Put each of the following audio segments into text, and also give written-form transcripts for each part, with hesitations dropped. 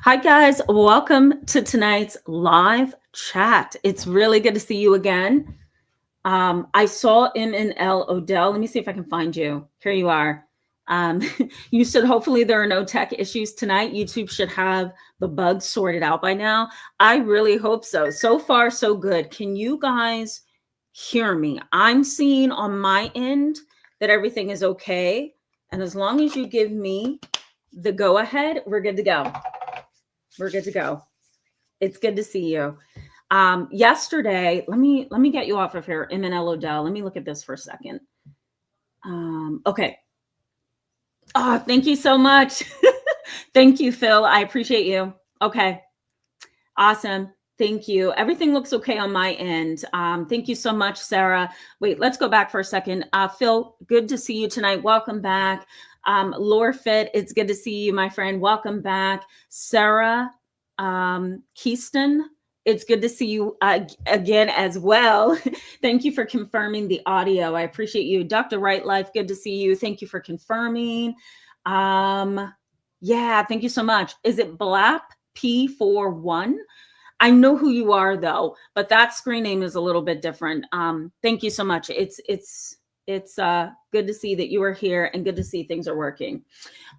Hi, guys. Welcome to tonight's live chat. It's really good to see you again. I saw MNL Odell. Let me see if I can find you. Here you are. Um, you said hopefully there are no tech issues tonight. YouTube should have the bugs sorted out by now. I really hope so. So far, so good. Can you guys hear me? I'm seeing on my end that everything is okay. And as long as you give me the go ahead, we're good to go. We're good to go. It's good to see you. Yesterday, let me get you off of here, MNL Odell. Let me look at this for a second. Okay. Oh, thank you so much. Thank you, Phil. I appreciate you. Okay. Awesome. Thank you. Everything looks okay on my end. Thank you so much, Sarah. Wait, let's go back for a second. Phil, good to see you tonight. Welcome back. Lore Fit, it's good to see you, my friend. Welcome back. Sarah Keyston, it's good to see you again as well. Thank you for confirming the audio. I appreciate you. Dr. Right Life, good to see you. Thank you for confirming. Yeah, thank you so much. Is it Blap P41? I know who you are though, but that screen name is a little bit different. Thank you so much. It's good to see that you are here and good to see things are working.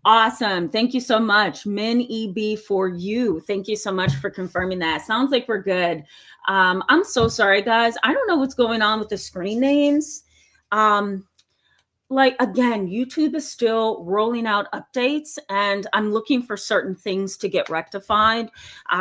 Awesome. Thank you so much. Min EB for you. Thank you so much for confirming that. Sounds like we're good. I'm so sorry, guys. I don't know what's going on with the screen names. Like, again, YouTube is still rolling out updates and I'm looking for certain things to get rectified.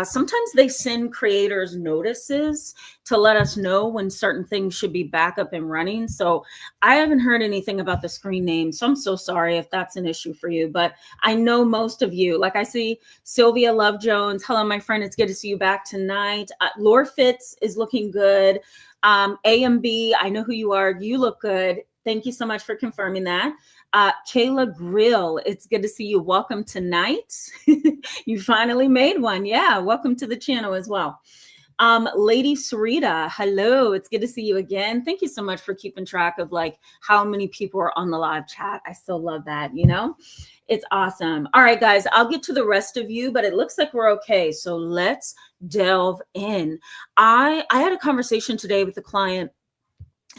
Sometimes they send creators notices to let us know when certain things should be back up and running. So I haven't heard anything about the screen name. So I'm so sorry if that's an issue for you, but I know most of you, like I see Sylvia Love Jones. Hello, my friend. It's good to see you back tonight. Lore Fitz is looking good. AMB, I know who you are. You look good. Thank you so much for confirming that. Kayla Grill, it's good to see you. Welcome tonight. You finally made one. Yeah, welcome to the channel as well. Lady Sarita, hello. It's good to see you again. Thank you so much for keeping track of like how many people are on the live chat. I still love that, you know? It's awesome. All right, guys, I'll get to the rest of you, but it looks like we're okay. So let's delve in. I had a conversation today with a client,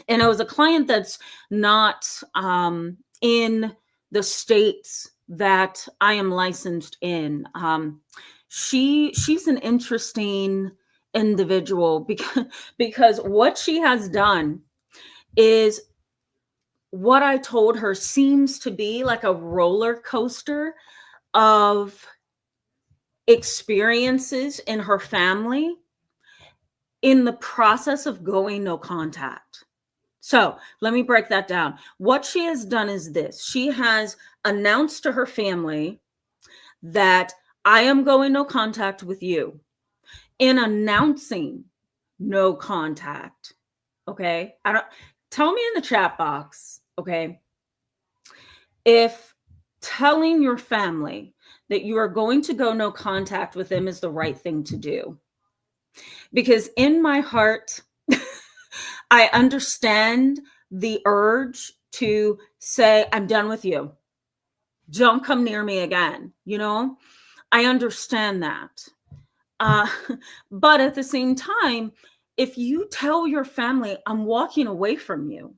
and it was a client that's not in the states that I am licensed in. She's an interesting individual because what she has done is what I told her seems to be like a roller coaster of experiences in her family in the process of going no contact. So let me break that down. What she has done is this. She has announced to her family that I am going no contact with you. In announcing no contact, okay? Tell me in the chat box, okay? If telling your family that you are going to go no contact with them is the right thing to do. Because in my heart, I understand the urge to say, I'm done with you. Don't come near me again. You know, I understand that. But at the same time, if you tell your family, I'm walking away from you,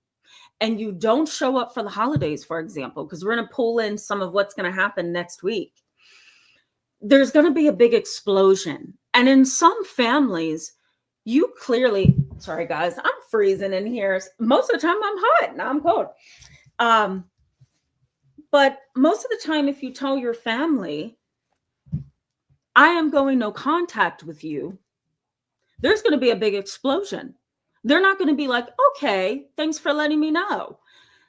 and you don't show up for the holidays, for example, because we're going to pull in some of what's going to happen next week, there's going to be a big explosion. And in some families, you clearly, sorry guys, I'm freezing in here. Most of the time I'm hot, now I'm cold. But most of the time, if you tell your family, I am going no contact with you, there's going to be a big explosion. They're not going to be like, okay, thanks for letting me know.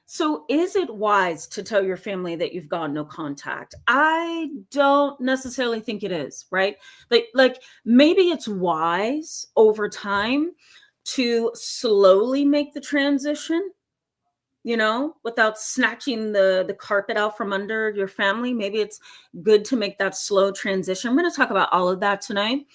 So is it wise to tell your family that you've gone no contact? I don't necessarily think it is, right? Like maybe it's wise over time to slowly make the transition, you know, without snatching the carpet out from under your family. Maybe it's good to make that slow transition. I'm going to talk about all of that tonight.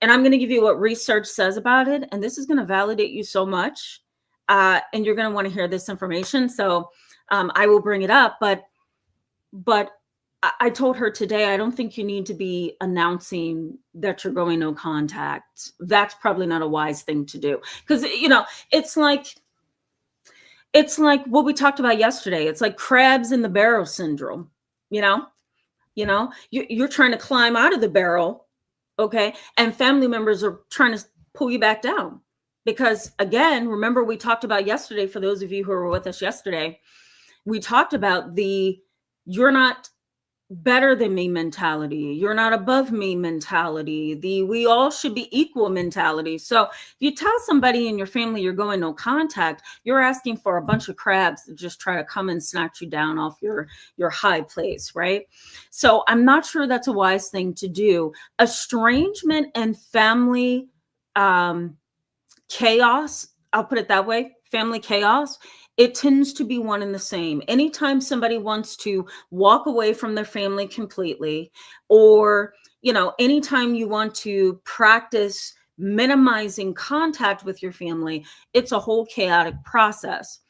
And I'm going to give you what research says about it. And this is going to validate you so much. And you're going to want to hear this information. So I will bring it up. But I told her today, I don't think you need to be announcing that you're going no contact. That's probably not a wise thing to do. Because, it's like, what we talked about yesterday. It's like crabs in the barrel syndrome. You know, you're trying to climb out of the barrel, okay, and family members are trying to pull you back down. Because again, remember we talked about yesterday. For those of you who were with us yesterday, we talked about the "you're not better than me" mentality, "you're not above me" mentality, the "we all should be equal" mentality. So if you tell somebody in your family you're going no contact, you're asking for a bunch of crabs to just try to come and snatch you down off your high place, right? So I'm not sure that's a wise thing to do. Estrangement and family chaos, I'll put it that way, family chaos, it tends to be one and the same. Anytime somebody wants to walk away from their family completely, or, anytime you want to practice minimizing contact with your family, it's a whole chaotic process.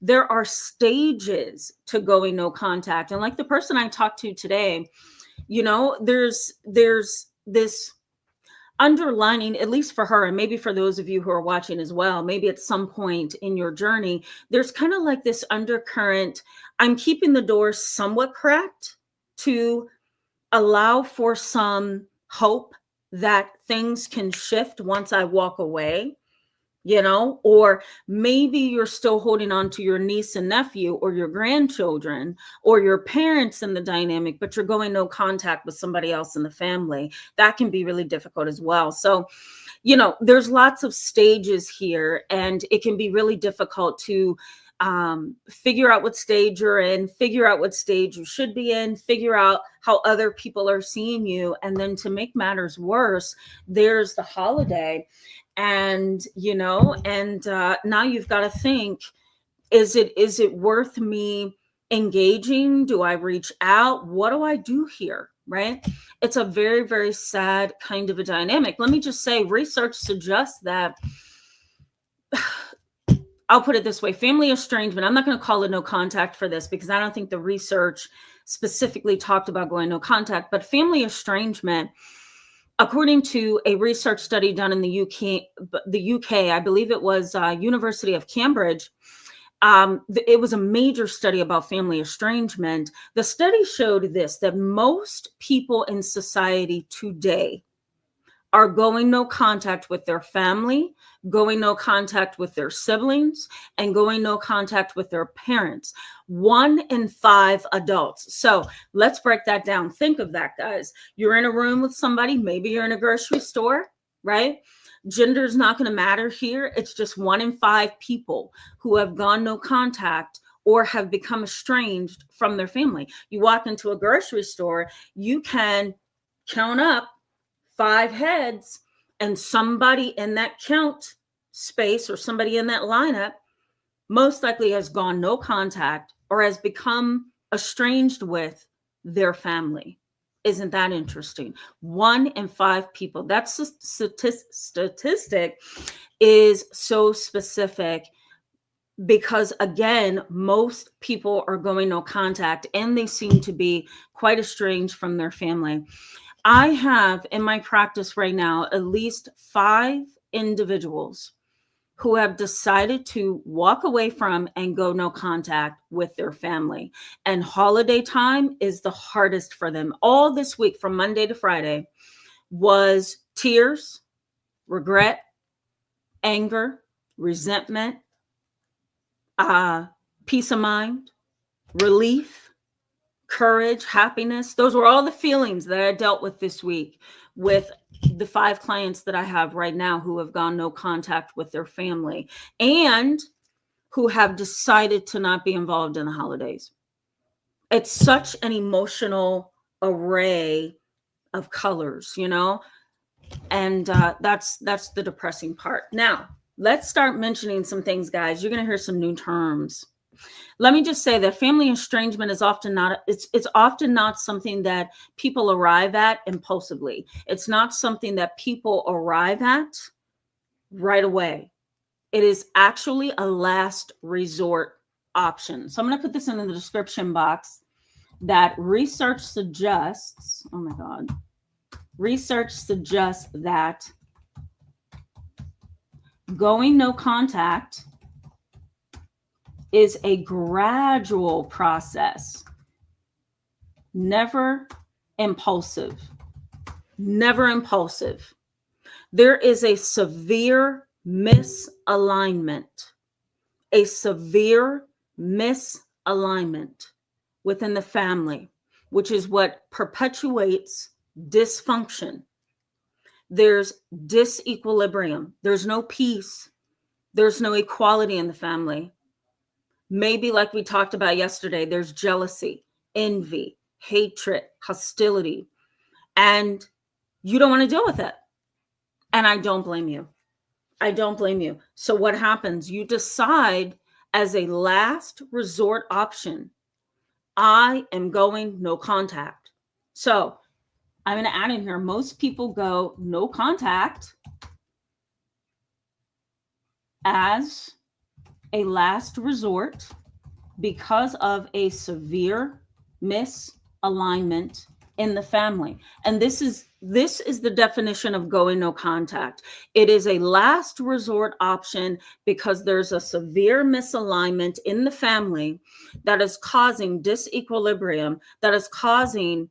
There are stages to going no contact. And like the person I talked to today, there's this underlining, at least for her, and maybe for those of you who are watching as well, maybe at some point in your journey, there's kind of like this undercurrent. I'm keeping the door somewhat cracked to allow for some hope that things can shift once I walk away. Or maybe you're still holding on to your niece and nephew or your grandchildren or your parents in the dynamic, but you're going no contact with somebody else in the family. That can be really difficult as well. So, there's lots of stages here, and it can be really difficult to figure out what stage you're in, figure out what stage you should be in, figure out how other people are seeing you. And then to make matters worse, there's the holiday. And now you've got to think, is it worth me engaging? Do I reach out? What do I do here? Right? It's a very, very sad kind of a dynamic. Let me just say, research suggests that, I'll put it this way, family estrangement, I'm not going to call it no contact for this, because I don't think the research specifically talked about going no contact, but family estrangement, according to a research study done in the UK, I believe it was University of Cambridge, it was a major study about family estrangement. The study showed this, that most people in society today are going no contact with their family, going no contact with their siblings, and going no contact with their parents. 1 in 5 adults. So let's break that down. Think of that, guys. You're in a room with somebody, maybe you're in a grocery store, right? Gender's not going to matter here. It's just 1 in 5 people who have gone no contact or have become estranged from their family. You walk into a grocery store, you can count up 5 heads, and somebody in that count space or somebody in that lineup most likely has gone no contact or has become estranged with their family. Isn't that interesting? 1 in 5 people. That statistic is so specific because, again, most people are going no contact and they seem to be quite estranged from their family. I have in my practice right now at least 5 individuals who have decided to walk away from and go no contact with their family. And holiday time is the hardest for them. All this week from Monday to Friday was tears, regret, anger, resentment, peace of mind, relief, courage, happiness. Those were all the feelings that I dealt with this week with the 5 clients that I have right now who have gone no contact with their family and who have decided to not be involved in the holidays. It's such an emotional array of colors, and that's the depressing part. Now, let's start mentioning some things, guys. You're going to hear some new terms. Let me just say that family estrangement is often not, it's often not something that people arrive at impulsively. It's not something that people arrive at right away. It is actually a last resort option. So I'm going to put this in the description box. that research suggests, oh my God, research suggests that going no contact is a gradual process, never impulsive. Never impulsive. There is a severe misalignment, within the family, which is what perpetuates dysfunction. There's disequilibrium. There's no peace. There's no equality in the family. Maybe, like we talked about yesterday, there's jealousy, envy, hatred, hostility, and you don't want to deal with it. And I don't blame you. I don't blame you. So what happens? You decide as a last resort option, I am going no contact. So I'm going to add in here, most people go no contact as a last resort because of a severe misalignment in the family. And this is the definition of going no contact. It is a last resort option because there's a severe misalignment in the family that is causing disequilibrium, that is causing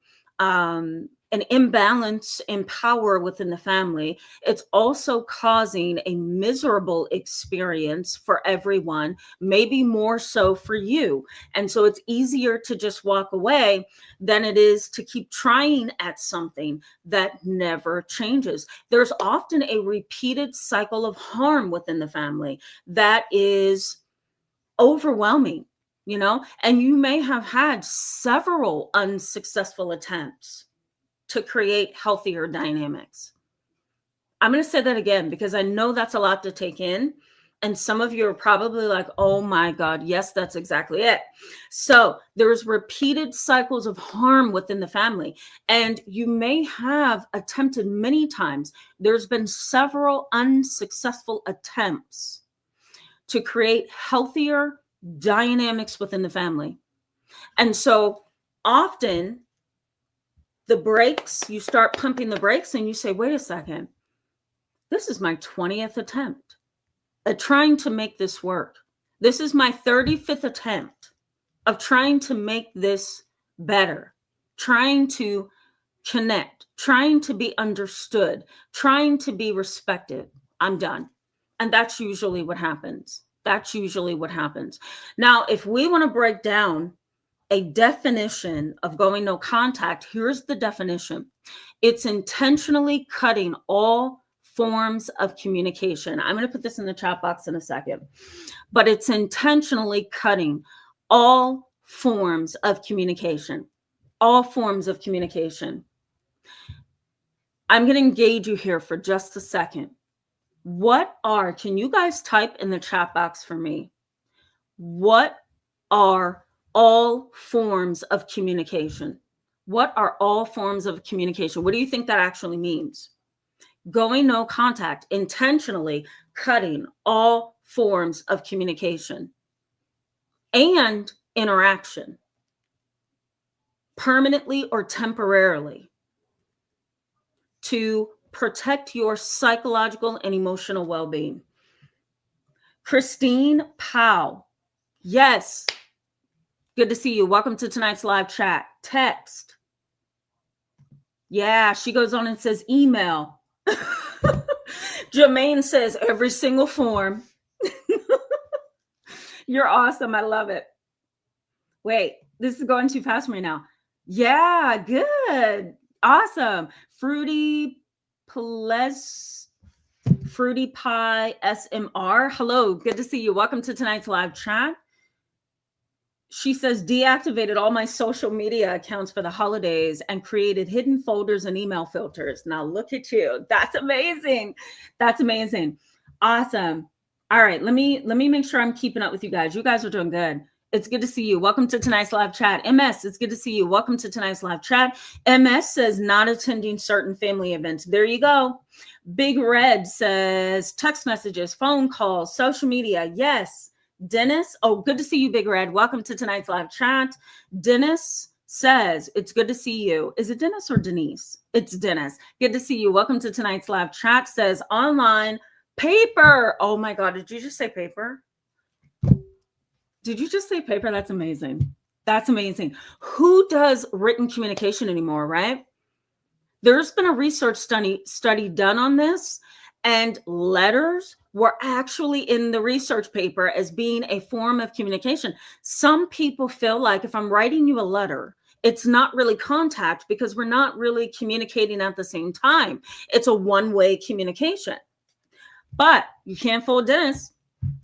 an imbalance in power within the family. It's also causing a miserable experience for everyone, maybe more so for you. And so it's easier to just walk away than it is to keep trying at something that never changes. There's often a repeated cycle of harm within the family that is overwhelming, and you may have had several unsuccessful attempts to create healthier dynamics. I'm going to say that again because I know that's a lot to take in. And some of you are probably like, oh my God, yes, that's exactly it. So there's repeated cycles of harm within the family. And you may have attempted many times. There's been several unsuccessful attempts to create healthier dynamics within the family. And so often, the brakes, you start pumping the brakes and you say, wait a second, this is my 20th attempt at trying to make this work. This is my 35th attempt of trying to make this better, trying to connect, trying to be understood, trying to be respected. I'm done. And that's usually what happens. Now, if we want to break down a definition of going no contact, here's the definition. It's intentionally cutting all forms of communication. I'm going to put this in the chat box in a second, but it's intentionally cutting all forms of communication, I'm going to engage you here for just a second. Can you guys type in the chat box for me? What are all forms of communication? What are all forms of communication? What do you think that actually means? Going no contact, intentionally cutting all forms of communication and interaction, permanently or temporarily, to protect your psychological and emotional well-being. Christine Powell, yes. Good to see you. Welcome to tonight's live chat. Text. Yeah, she goes on and says email. Jermaine says every single form. You're awesome. I love it. Wait, this is going too fast for me now. Yeah, good. Awesome. Fruity Pie SMR. Hello, good to see you. Welcome to tonight's live chat. She says, deactivated all my social media accounts for the holidays and created hidden folders and email filters. Now look at you. That's amazing. Awesome. All right. Let me make sure I'm keeping up with you guys. You guys are doing good. It's good to see you. Welcome to tonight's live chat. MS, it's good to see you. Welcome to tonight's live chat. MS says not attending certain family events. There you go. Big Red says text messages, phone calls, social media. Yes. Dennis, oh, good to see you, Big Red. Welcome to tonight's live chat. Dennis says, it's good to see you. Is it Dennis or Denise? It's Dennis. Good to see you. Welcome to tonight's live chat. Says online paper. Oh my God. Did you just say paper? Did you just say paper? That's amazing. That's amazing. Who does written communication anymore, right? There's been a research study done on this, and letters were actually in the research paper as being a form of communication. Some people feel like if I'm writing you a letter, it's not really contact because we're not really communicating at the same time. It's a one-way communication. But you can't fool Dennis.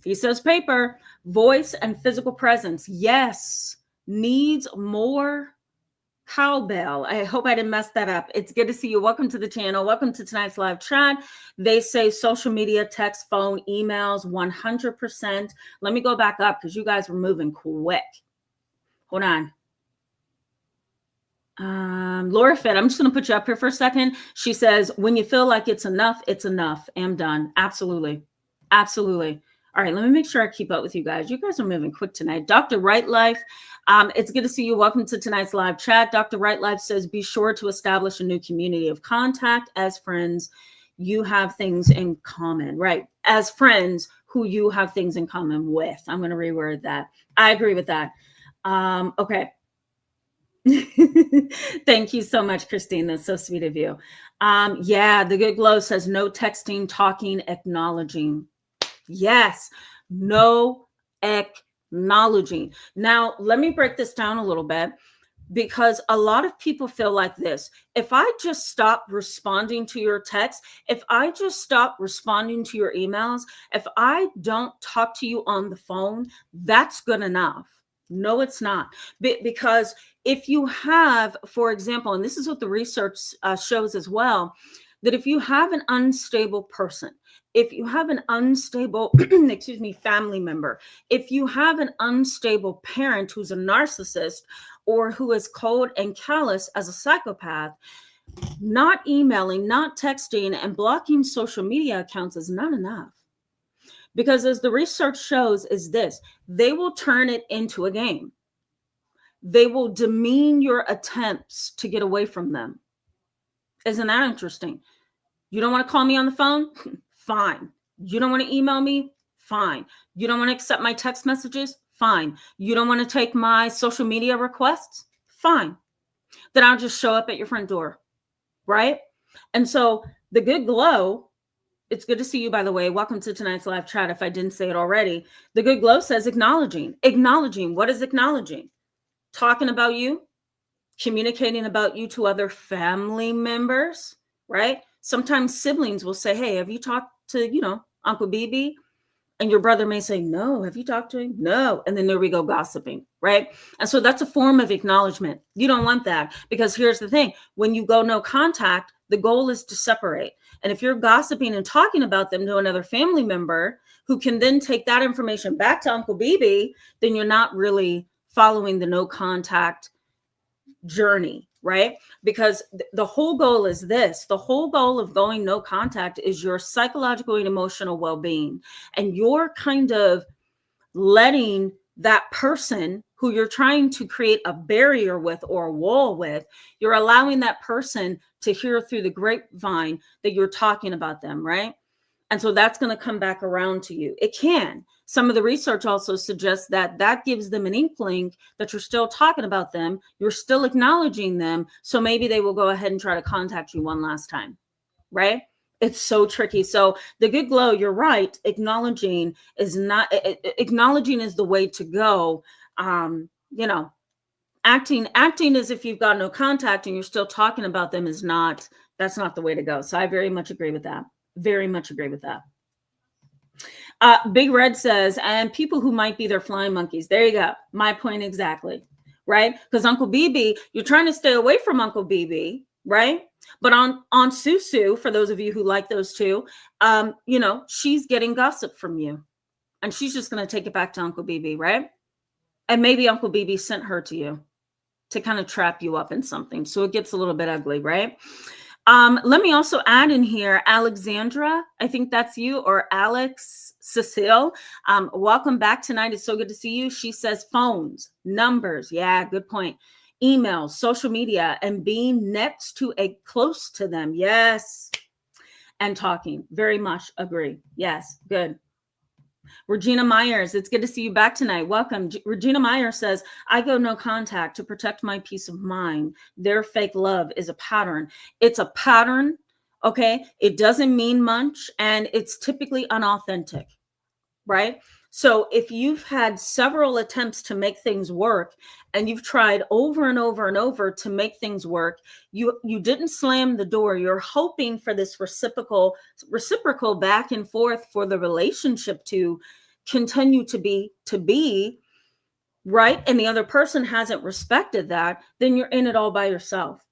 He says paper, voice and physical presence. Yes, needs more cowbell. I hope I didn't mess that up. It's good to see you. Welcome to the channel. Welcome to tonight's live chat. They say social media, text, phone, emails, 100%. Let me go back up because you guys were moving quick. Hold on. Laura Fett, I'm just going to put you up here for a second. She says, when you feel like it's enough, it's enough. I'm done. Absolutely. Absolutely. All right, let me make sure I keep up with you guys. You guys are moving quick tonight. Dr. Right Life, it's good to see you. Welcome to tonight's live chat. Dr. Right Life says, be sure to establish a new community of contact. As friends, you have things in common, right? As friends who you have things in common with. I'm going to reword that. I agree with that. Okay. Thank you so much, Christine. That's so sweet of you. Yeah, the good glow says no texting, talking, acknowledging. Yes, no acknowledging. Now, let me break this down a little bit because a lot of people feel like this. If I just stop responding to your text, if I just stop responding to your emails, if I don't talk to you on the phone, that's good enough. No, it's not. Because if you have, for example, and this is what the research shows as well, that if you have an unstable person, if you have an unstable, excuse me, family member, if you have an unstable parent who's a narcissist or who is cold and callous as a psychopath, not emailing, not texting, and blocking social media accounts is not enough. Because as the research shows is this, they will turn it into a game. They will demean your attempts to get away from them. Isn't that interesting? You don't want to call me on the phone? Fine. You don't want to email me? Fine. You don't want to accept my text messages? Fine. You don't want to take my social media requests? Fine. Then I'll just show up at your front door, right? And so the good glow, it's good to see you, by the way. Welcome to tonight's live chat. If I didn't say it already, the good glow says acknowledging. Acknowledging. What is acknowledging? Talking about you, communicating about you to other family members, right? Sometimes siblings will say, hey, have you talked to, Uncle BB? And your brother may say, no. Have you talked to him? No. And then there we go gossiping, right? And so that's a form of acknowledgement. You don't want that because here's the thing. When you go no contact, the goal is to separate. And if you're gossiping and talking about them to another family member who can then take that information back to Uncle BB, then you're not really following the no contact journey, right? Because the whole goal is this. The whole goal of going no contact is your psychological and emotional well-being. And you're kind of letting that person who you're trying to create a barrier with or a wall with, you're allowing that person to hear through the grapevine that you're talking about them, right? And so that's going to come back around to you. It can. Some of the research also suggests that that gives them an inkling that you're still talking about them. You're still acknowledging them. So maybe they will go ahead and try to contact you one last time, right? It's so tricky. So the good glow, you're right. Acknowledging is the way to go. Acting as if you've got no contact and you're still talking about them that's not the way to go. So I very much agree with that. Very much agree with that. Big Red says, and people who might be their flying monkeys. There you go. My point exactly. Right? Because Uncle BB, you're trying to stay away from Uncle BB, right? But on Susu, for those of you who like those two, she's getting gossip from you. And she's just going to take it back to Uncle BB, right? And maybe Uncle BB sent her to you to kind of trap you up in something. So it gets a little bit ugly, right? Let me also add in here, Alexandra, I think that's you, or Alex Cecile. Welcome back tonight. It's so good to see you. She says phones, numbers. Yeah, good point. emails, social media, and being next to close to them. Yes. And talking. Very much agree. Yes. Good. Regina Myers, it's good to see you back tonight. Welcome. Regina Myers says, I go no contact to protect my peace of mind. Their fake love is a pattern. It's a pattern. Okay. It doesn't mean much, and it's typically unauthentic, right? So if you've had several attempts to make things work, and you've tried over and over and over to make things work, you didn't slam the door. You're hoping for this reciprocal back and forth for the relationship to continue to be right, and the other person hasn't respected that, then you're in it all by yourself.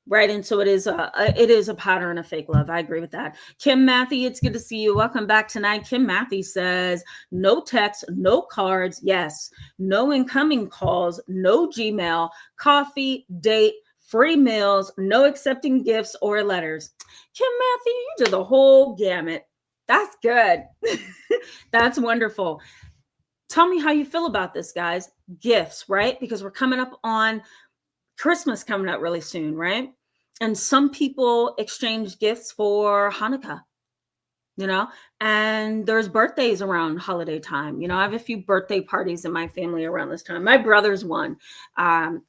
Right. And so it is a pattern of fake love. I agree with that. Kim Matthew, it's good to see you. Welcome back tonight. Kim Matthew says, no text, no cards. Yes. No incoming calls, no Gmail, coffee, date, free meals, no accepting gifts or letters. Kim Matthew, you did the whole gamut. That's good. That's wonderful. Tell me how you feel about this, guys. Gifts, right? Because we're coming up on Christmas coming up really soon, right? And some people exchange gifts for Hanukkah, and there's birthdays around holiday time. I have a few birthday parties in my family around this time. My brother's one.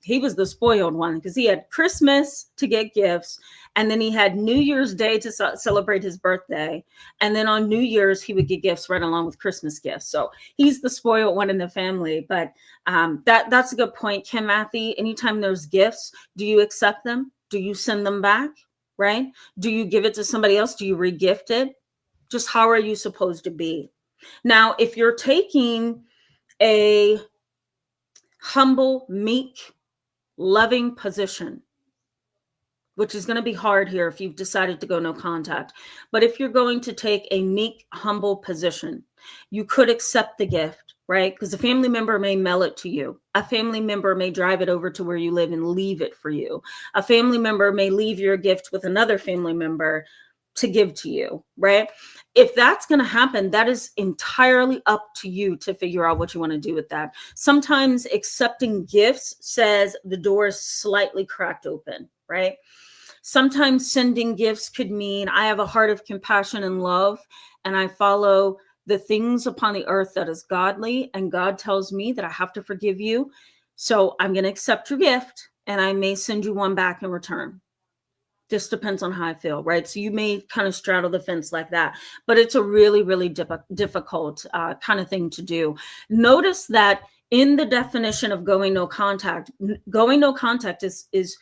He was the spoiled one because he had Christmas to get gifts, and then he had New Year's Day to celebrate his birthday. And then on New Year's, he would get gifts right along with Christmas gifts. So he's the spoiled one in the family. But that's a good point, Kim Matthew. Anytime there's gifts, do you accept them? Do you send them back? Right? Do you give it to somebody else? Do you re-gift it? Just how are you supposed to be? Now, if you're taking a humble, meek, loving position, which is going to be hard here if you've decided to go no contact, but if you're going to take a meek, humble position, you could accept the gift, right? Because a family member may mail it to you. A family member may drive it over to where you live and leave it for you. A family member may leave your gift with another family member to give to you, right? If that's going to happen, that is entirely up to you to figure out what you want to do with that. Sometimes accepting gifts says the door is slightly cracked open, right? Sometimes sending gifts could mean I have a heart of compassion and love, and I follow the things upon the earth that is godly, and God tells me that I have to forgive you. So I'm going to accept your gift, and I may send you one back in return. Just depends on how I feel, right? So you may kind of straddle the fence like that, but it's a really, really difficult kind of thing to do. Notice that in the definition of going no contact is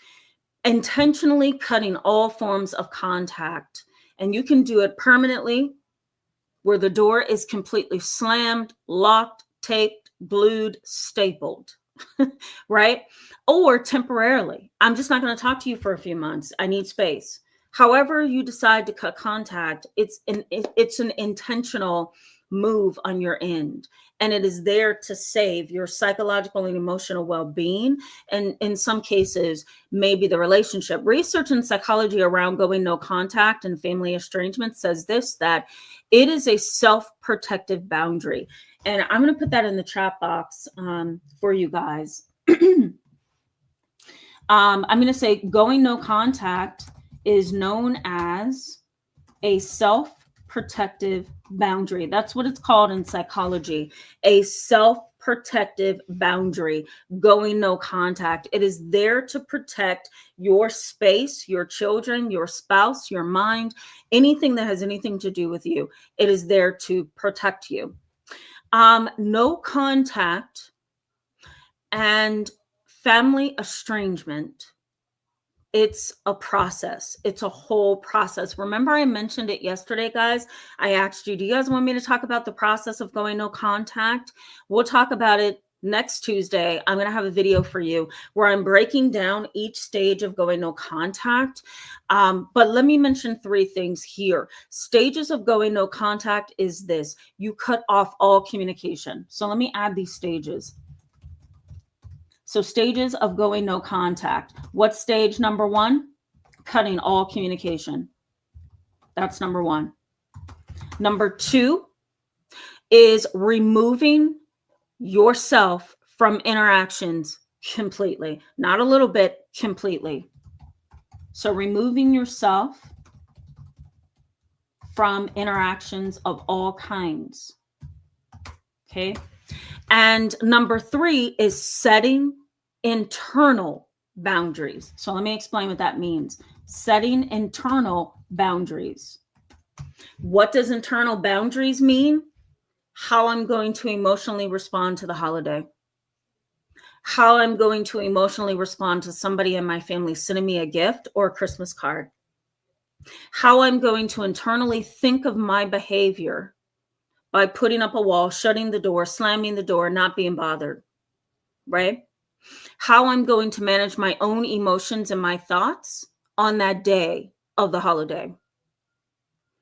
intentionally cutting all forms of contact. And you can do it permanently, where the door is completely slammed, locked, taped, glued, stapled. Right? Or temporarily. I'm just not going to talk to you for a few months. I need space. However you decide to cut contact, it's an intentional move on your end. And it is there to save your psychological and emotional well-being. And in some cases, maybe the relationship. Research in psychology around going no contact and family estrangement says this, that it is a self-protective boundary. And I'm going to put that in the chat box for you guys. I'm going to say going no contact is known as a self-protective boundary. That's what it's called in psychology, a self-protective boundary, going no contact. It is there to protect your space, your children, your spouse, your mind, anything that has anything to do with you. It is there to protect you. No contact and family estrangement, it's a process. It's a whole process. Remember, I mentioned it yesterday, guys. I asked you, do you guys want me to talk about the process of going no contact? We'll talk about it next Tuesday. I'm going to have a video for you where I'm breaking down each stage of going no contact. But let me mention 3 things here. Stages of going no contact is this: you cut off all communication. So let me add these stages. So stages of going no contact. What's stage number 1? Cutting all communication. That's number 1. Number 2 is removing yourself from interactions Completely. Not a little bit, completely. So removing yourself from interactions of all kinds. Okay. And number 3 is setting internal boundaries. So let me explain what that means. Setting internal boundaries. What does internal boundaries mean? How I'm going to emotionally respond to the holiday. How I'm going to emotionally respond to somebody in my family sending me a gift or a Christmas card. How I'm going to internally think of my behavior by putting up a wall, shutting the door, slamming the door, not being bothered, right? How I'm going to manage my own emotions and my thoughts on that day of the holiday.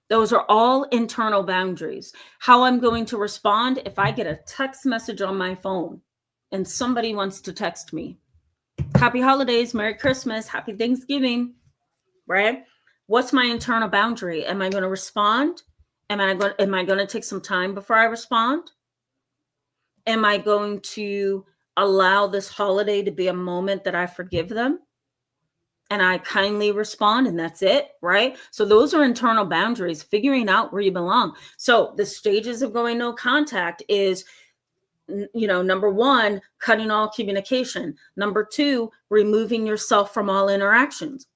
Those are all internal boundaries. How I'm going to respond if I get a text message on my phone and somebody wants to text me, Happy holidays, Merry Christmas, Happy Thanksgiving, right? What's my internal boundary? Am I going to respond? Am I going to take some time before I respond? Am I going to allow this holiday to be a moment that I forgive them and I kindly respond, and that's it, right? So those are internal boundaries, figuring out where you belong. So the stages of going no contact is, number 1, cutting all communication. Number 2, removing yourself from all interactions,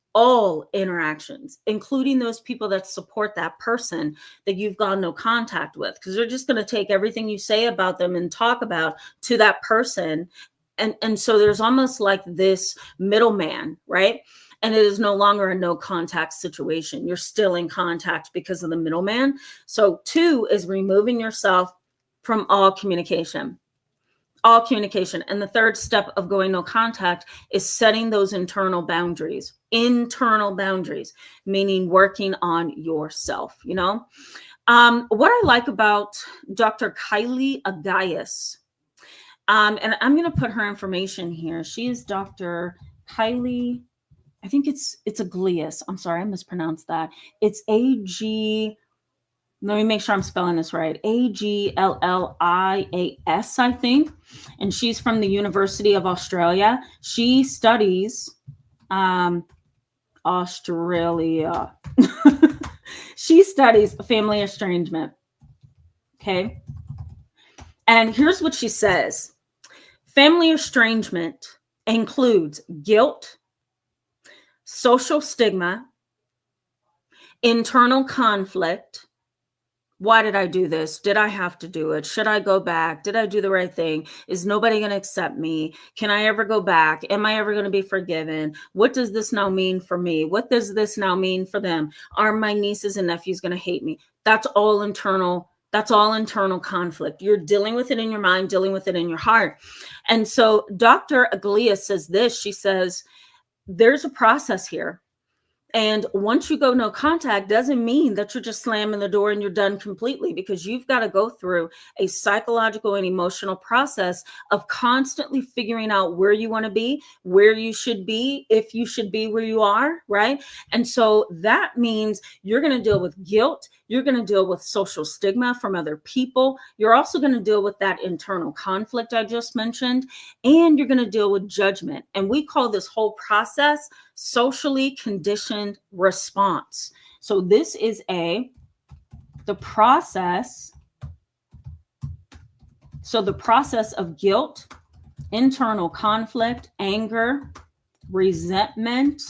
including those people that support that person that you've gone no contact with, because they're just going to take everything you say about them and talk about to that person. And so there's almost like this middleman, right? And it is no longer a no contact situation. You're still in contact because of the middleman. So 2 is removing yourself from all communication. All communication. And the 3rd step of going no contact is setting those internal boundaries, meaning working on yourself. What I like about Dr. Kylie Agayas, and I'm going to put her information here. She is Dr. Kylie, I think it's Aglias. I'm sorry, I mispronounced that. It's A-G, let me make sure I'm spelling this right. Agillias, I think. And she's from the University of Australia. She studies Australia. She studies family estrangement. Okay. And here's what she says. Family estrangement includes guilt, social stigma, internal conflict. Why did I do this? Did I have to do it? Should I go back? Did I do the right thing? Is nobody going to accept me? Can I ever go back? Am I ever going to be forgiven? What does this now mean for me? What does this now mean for them? Are my nieces and nephews going to hate me? That's all internal. That's all internal conflict. You're dealing with it in your mind, dealing with it in your heart. And so Dr. Aglia says this. She says, there's a process here. And once you go no contact doesn't mean that you're just slamming the door and you're done completely, because you've got to go through a psychological and emotional process of constantly figuring out where you want to be, where you should be, if you should be where you are, right? And so that means you're going to deal with guilt. You're going to deal with social stigma from other people. You're also going to deal with that internal conflict I just mentioned, and you're going to deal with judgment. And we call this whole process socially conditioned response. So this is the process. So the process of guilt, internal conflict, anger, resentment,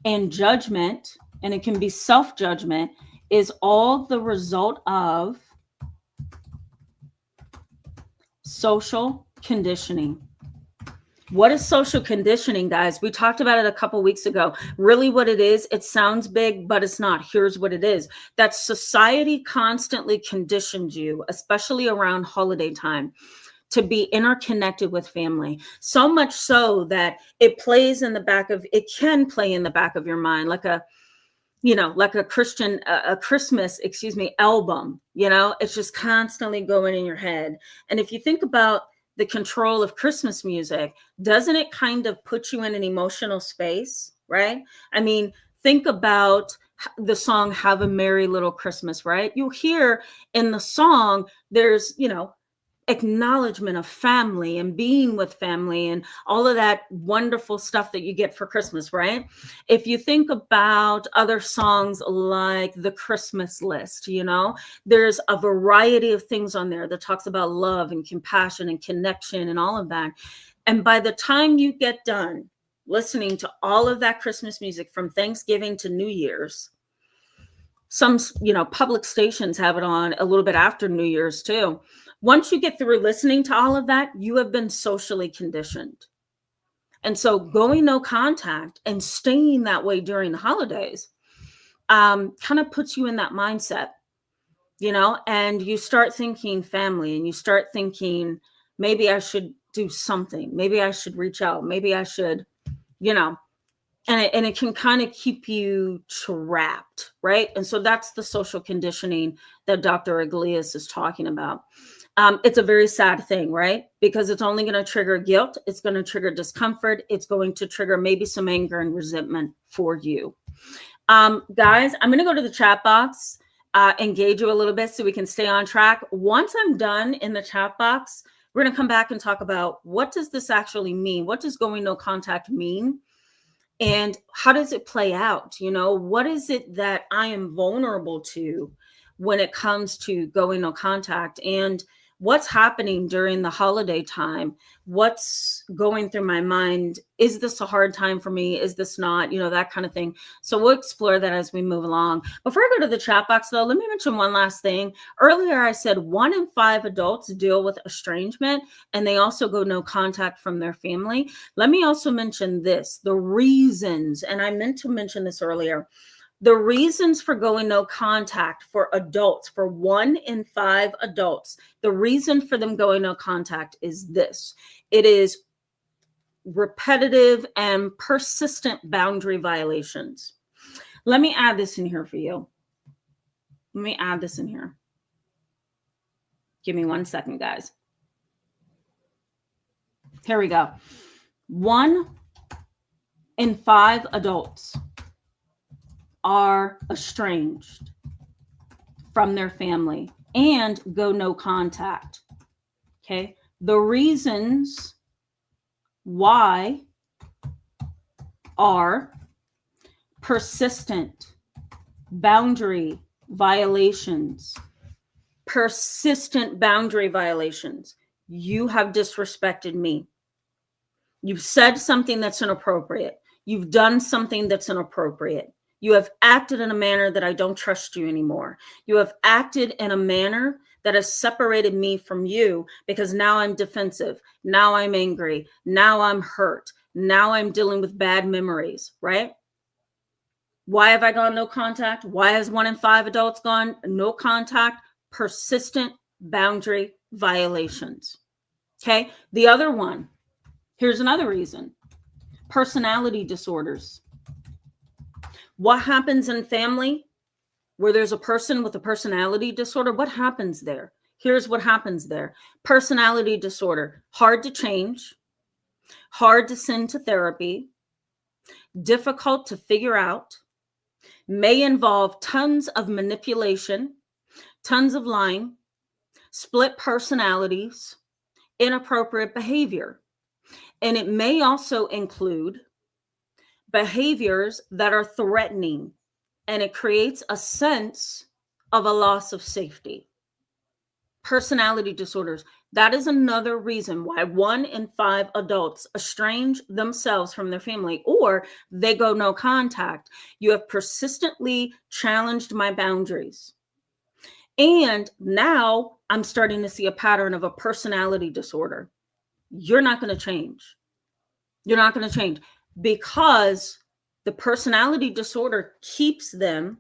and judgment, and it can be self-judgment, is all the result of social conditioning. What is social conditioning, guys? We talked about it a couple weeks ago. Really what it is, it sounds big, but it's not. Here's what it is. That society constantly conditioned you, especially around holiday time, to be interconnected with family. So much so that it can play in the back of your mind, like a Christmas, album, it's just constantly going in your head. And if you think about the control of Christmas music, doesn't it kind of put you in an emotional space, right? I mean, think about the song Have a Merry Little Christmas, right? You hear in the song, there's, acknowledgement of family and being with family and all of that wonderful stuff that you get for Christmas, right? If you think about other songs like the Christmas list, there's a variety of things on there that talks about love and compassion and connection and all of that. And by the time you get done listening to all of that Christmas music from Thanksgiving to New Year's, some, public stations have it on a little bit after New Year's too. Once you get through listening to all of that, you have been socially conditioned. And so going no contact and staying that way during the holidays kind of puts you in that mindset, and you start thinking family, and you start thinking, maybe I should do something. Maybe I should reach out. Maybe I should, and it can kind of keep you trapped, right? And so that's the social conditioning that Dr. Iglesias is talking about. It's a very sad thing, right? Because it's only going to trigger guilt. It's going to trigger discomfort. It's going to trigger maybe some anger and resentment for you. Guys, I'm going to go to the chat box, engage you a little bit so we can stay on track. Once I'm done in the chat box, we're going to come back and talk about what does this actually mean? What does going no contact mean? And how does it play out? What is it that I am vulnerable to when it comes to going no contact? And what's happening during the holiday time? What's going through my mind? Is this a hard time for me? Is this not? That kind of thing. So we'll explore that as we move along. Before I go to the chat box, though, let me mention one last thing. Earlier, I said 1 in 5 adults deal with estrangement, and they also go no contact from their family. Let me also mention this, the reasons, and I meant to mention this earlier. The reasons for going no contact for adults, for 1 in 5 adults, the reason for them going no contact is this. It is repetitive and persistent boundary violations. Let me add this in here for you. Let me add this in here. Give me 1 second, guys. Here we go. 1 in 5 adults are estranged from their family and go no contact. Okay. The reasons why are persistent boundary violations. Persistent boundary violations. You have disrespected me. You've said something that's inappropriate. You've done something that's inappropriate. You have acted in a manner that I don't trust you anymore. You have acted in a manner that has separated me from you because now I'm defensive. Now I'm angry. Now I'm hurt. Now I'm dealing with bad memories, right? Why have I gone no contact? Why has 1 in 5 adults gone no contact? Persistent boundary violations. Okay. The other one, here's another reason. Personality disorders. What happens in family where there's a person with a personality disorder? What happens there? Here's what happens there. Personality disorder, hard to change, hard to send to therapy, difficult to figure out, may involve tons of manipulation, tons of lying, split personalities, inappropriate behavior. And it may also include behaviors that are threatening, and it creates a sense of a loss of safety. Personality disorders. That is another reason why 1 in 5 adults estrange themselves from their family or they go no contact. You have persistently challenged my boundaries. And now I'm starting to see a pattern of a personality disorder. You're not going to change. You're not going to change because the personality disorder keeps them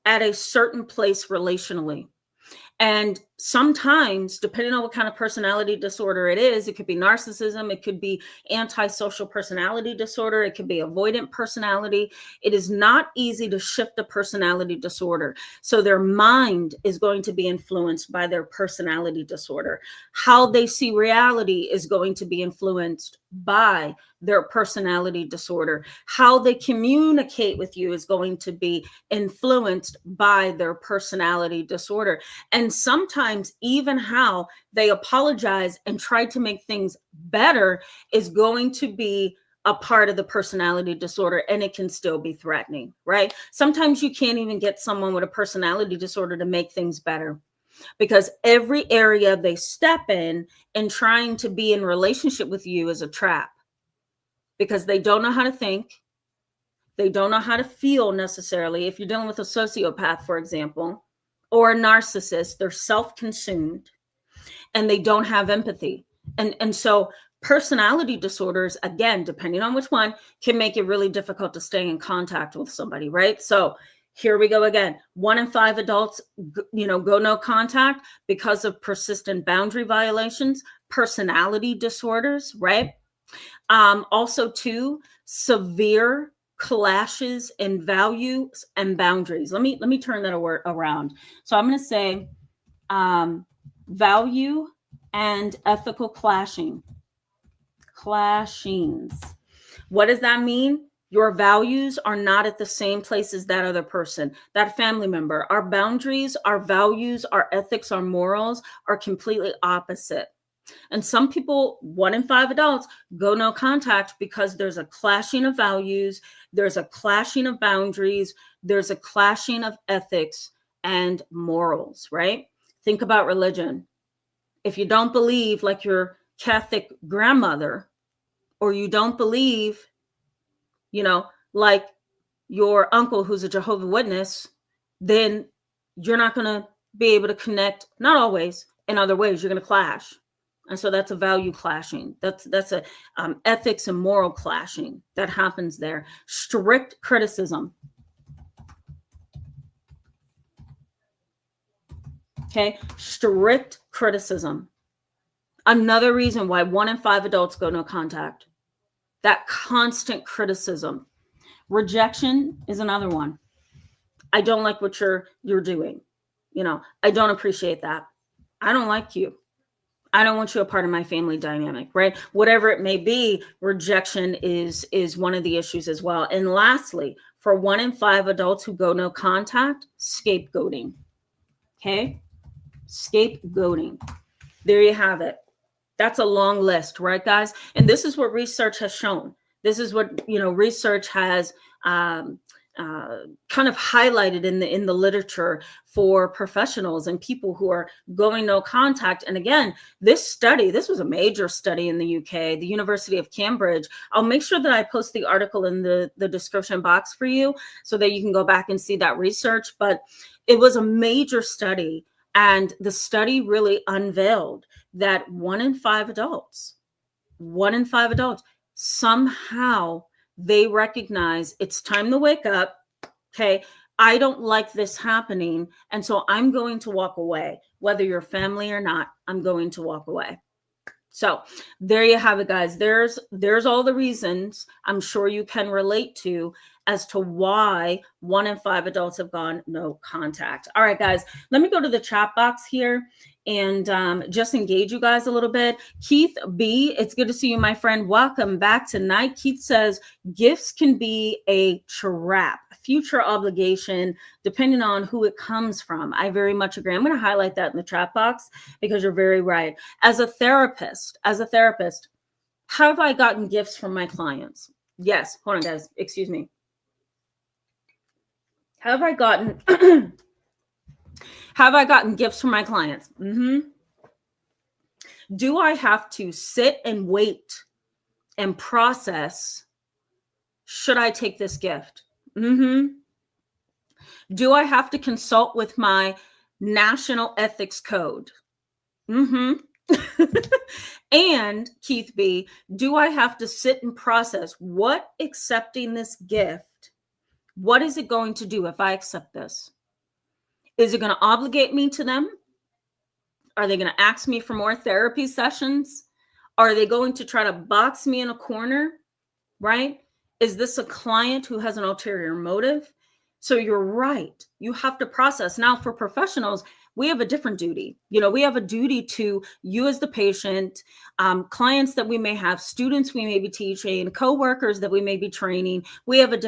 at a certain place relationally. And sometimes, depending on what kind of personality disorder it is, it could be narcissism, it could be antisocial personality disorder, it could be avoidant personality. It is not easy to shift a personality disorder. So their mind is going to be influenced by their personality disorder. How they see reality is going to be influenced by their personality disorder. How they communicate with you is going to be influenced by their personality disorder. And sometimes sometimes even how they apologize and try to make things better is going to be a part of the personality disorder, and it can still be threatening, right? Sometimes you can't even get someone with a personality disorder to make things better, because every area they step in and trying to be in relationship with you is a trap, because they don't know how to think. They don't know how to feel necessarily. If you're dealing with a sociopath, for example, or a narcissist, they're self-consumed and they don't have empathy. And so personality disorders, again, depending on which one, can make it really difficult to stay in contact with somebody, right? So here we go again. 1 in 5 adults, go no contact because of persistent boundary violations, personality disorders, right? Also, too, severe clashes in values and boundaries. Let me turn that around. So I'm going to say value and ethical clashings. What does that mean? Your values are not at the same place as that other person, that family member. Our boundaries, our values, our ethics, our morals are completely opposite. And some people, 1 in 5 adults, go no contact because there's a clashing of values, there's a clashing of boundaries, there's a clashing of ethics and morals, right? Think about religion. If you don't believe like your Catholic grandmother, or you don't believe, like your uncle who's a Jehovah's Witness, then you're not going to be able to connect, not always, in other ways, you're going to clash. And so that's a value clashing. That's a ethics and moral clashing that happens there. Strict criticism. Okay, strict criticism. Another reason why 1 in 5 adults go no contact. That constant criticism. Rejection is another one. I don't like what you're doing. I don't appreciate that. I don't like you. I don't want you a part of my family dynamic, right? Whatever it may be, rejection is one of the issues as well. And lastly, for 1 in 5 adults who go no contact, scapegoating. Okay? Scapegoating. There you have it. That's a long list, right, guys? And this is what research has shown. This is what, research has kind of highlighted in the literature for professionals and people who are going no contact. And again, this was a major study in the UK, the University of Cambridge. I'll make sure that I post the article in the description box for you so that you can go back and see that research. But it was a major study, and the study really unveiled that 1 in 5 adults, somehow they recognize it's time to wake up. Okay, I don't like this happening, and so I'm going to walk away. Whether you're family or not, I'm going to walk away. So there you have it, guys. There's all the reasons I'm sure you can relate to as to why 1 in 5 adults have gone no contact. All right, guys, let me go to the chat box here and just engage you guys a little bit. Keith B, it's good to see you, my friend. Welcome back tonight. Keith says gifts can be a trap, a future obligation, depending on who it comes from. I very much agree. I'm going to highlight that in the chat box because you're very right. As a therapist, have I gotten gifts from my clients? Yes. Hold on, guys. Excuse me. Have I gotten gifts from my clients? Do I have to sit and wait and process? Should I take this gift? Do I have to consult with my national ethics code? And Keith B, do I have to sit and process what accepting this gift, what is it going to do if I accept this? Is it going to obligate me to them? Are they going to ask me for more therapy sessions? Are they going to try to box me in a corner, right? Is this a client who has an ulterior motive? So you're right. You have to process. Now, for professionals, we have a different duty. We have a duty to you as the patient, clients that we may have, students we may be teaching, coworkers that we may be training. We have a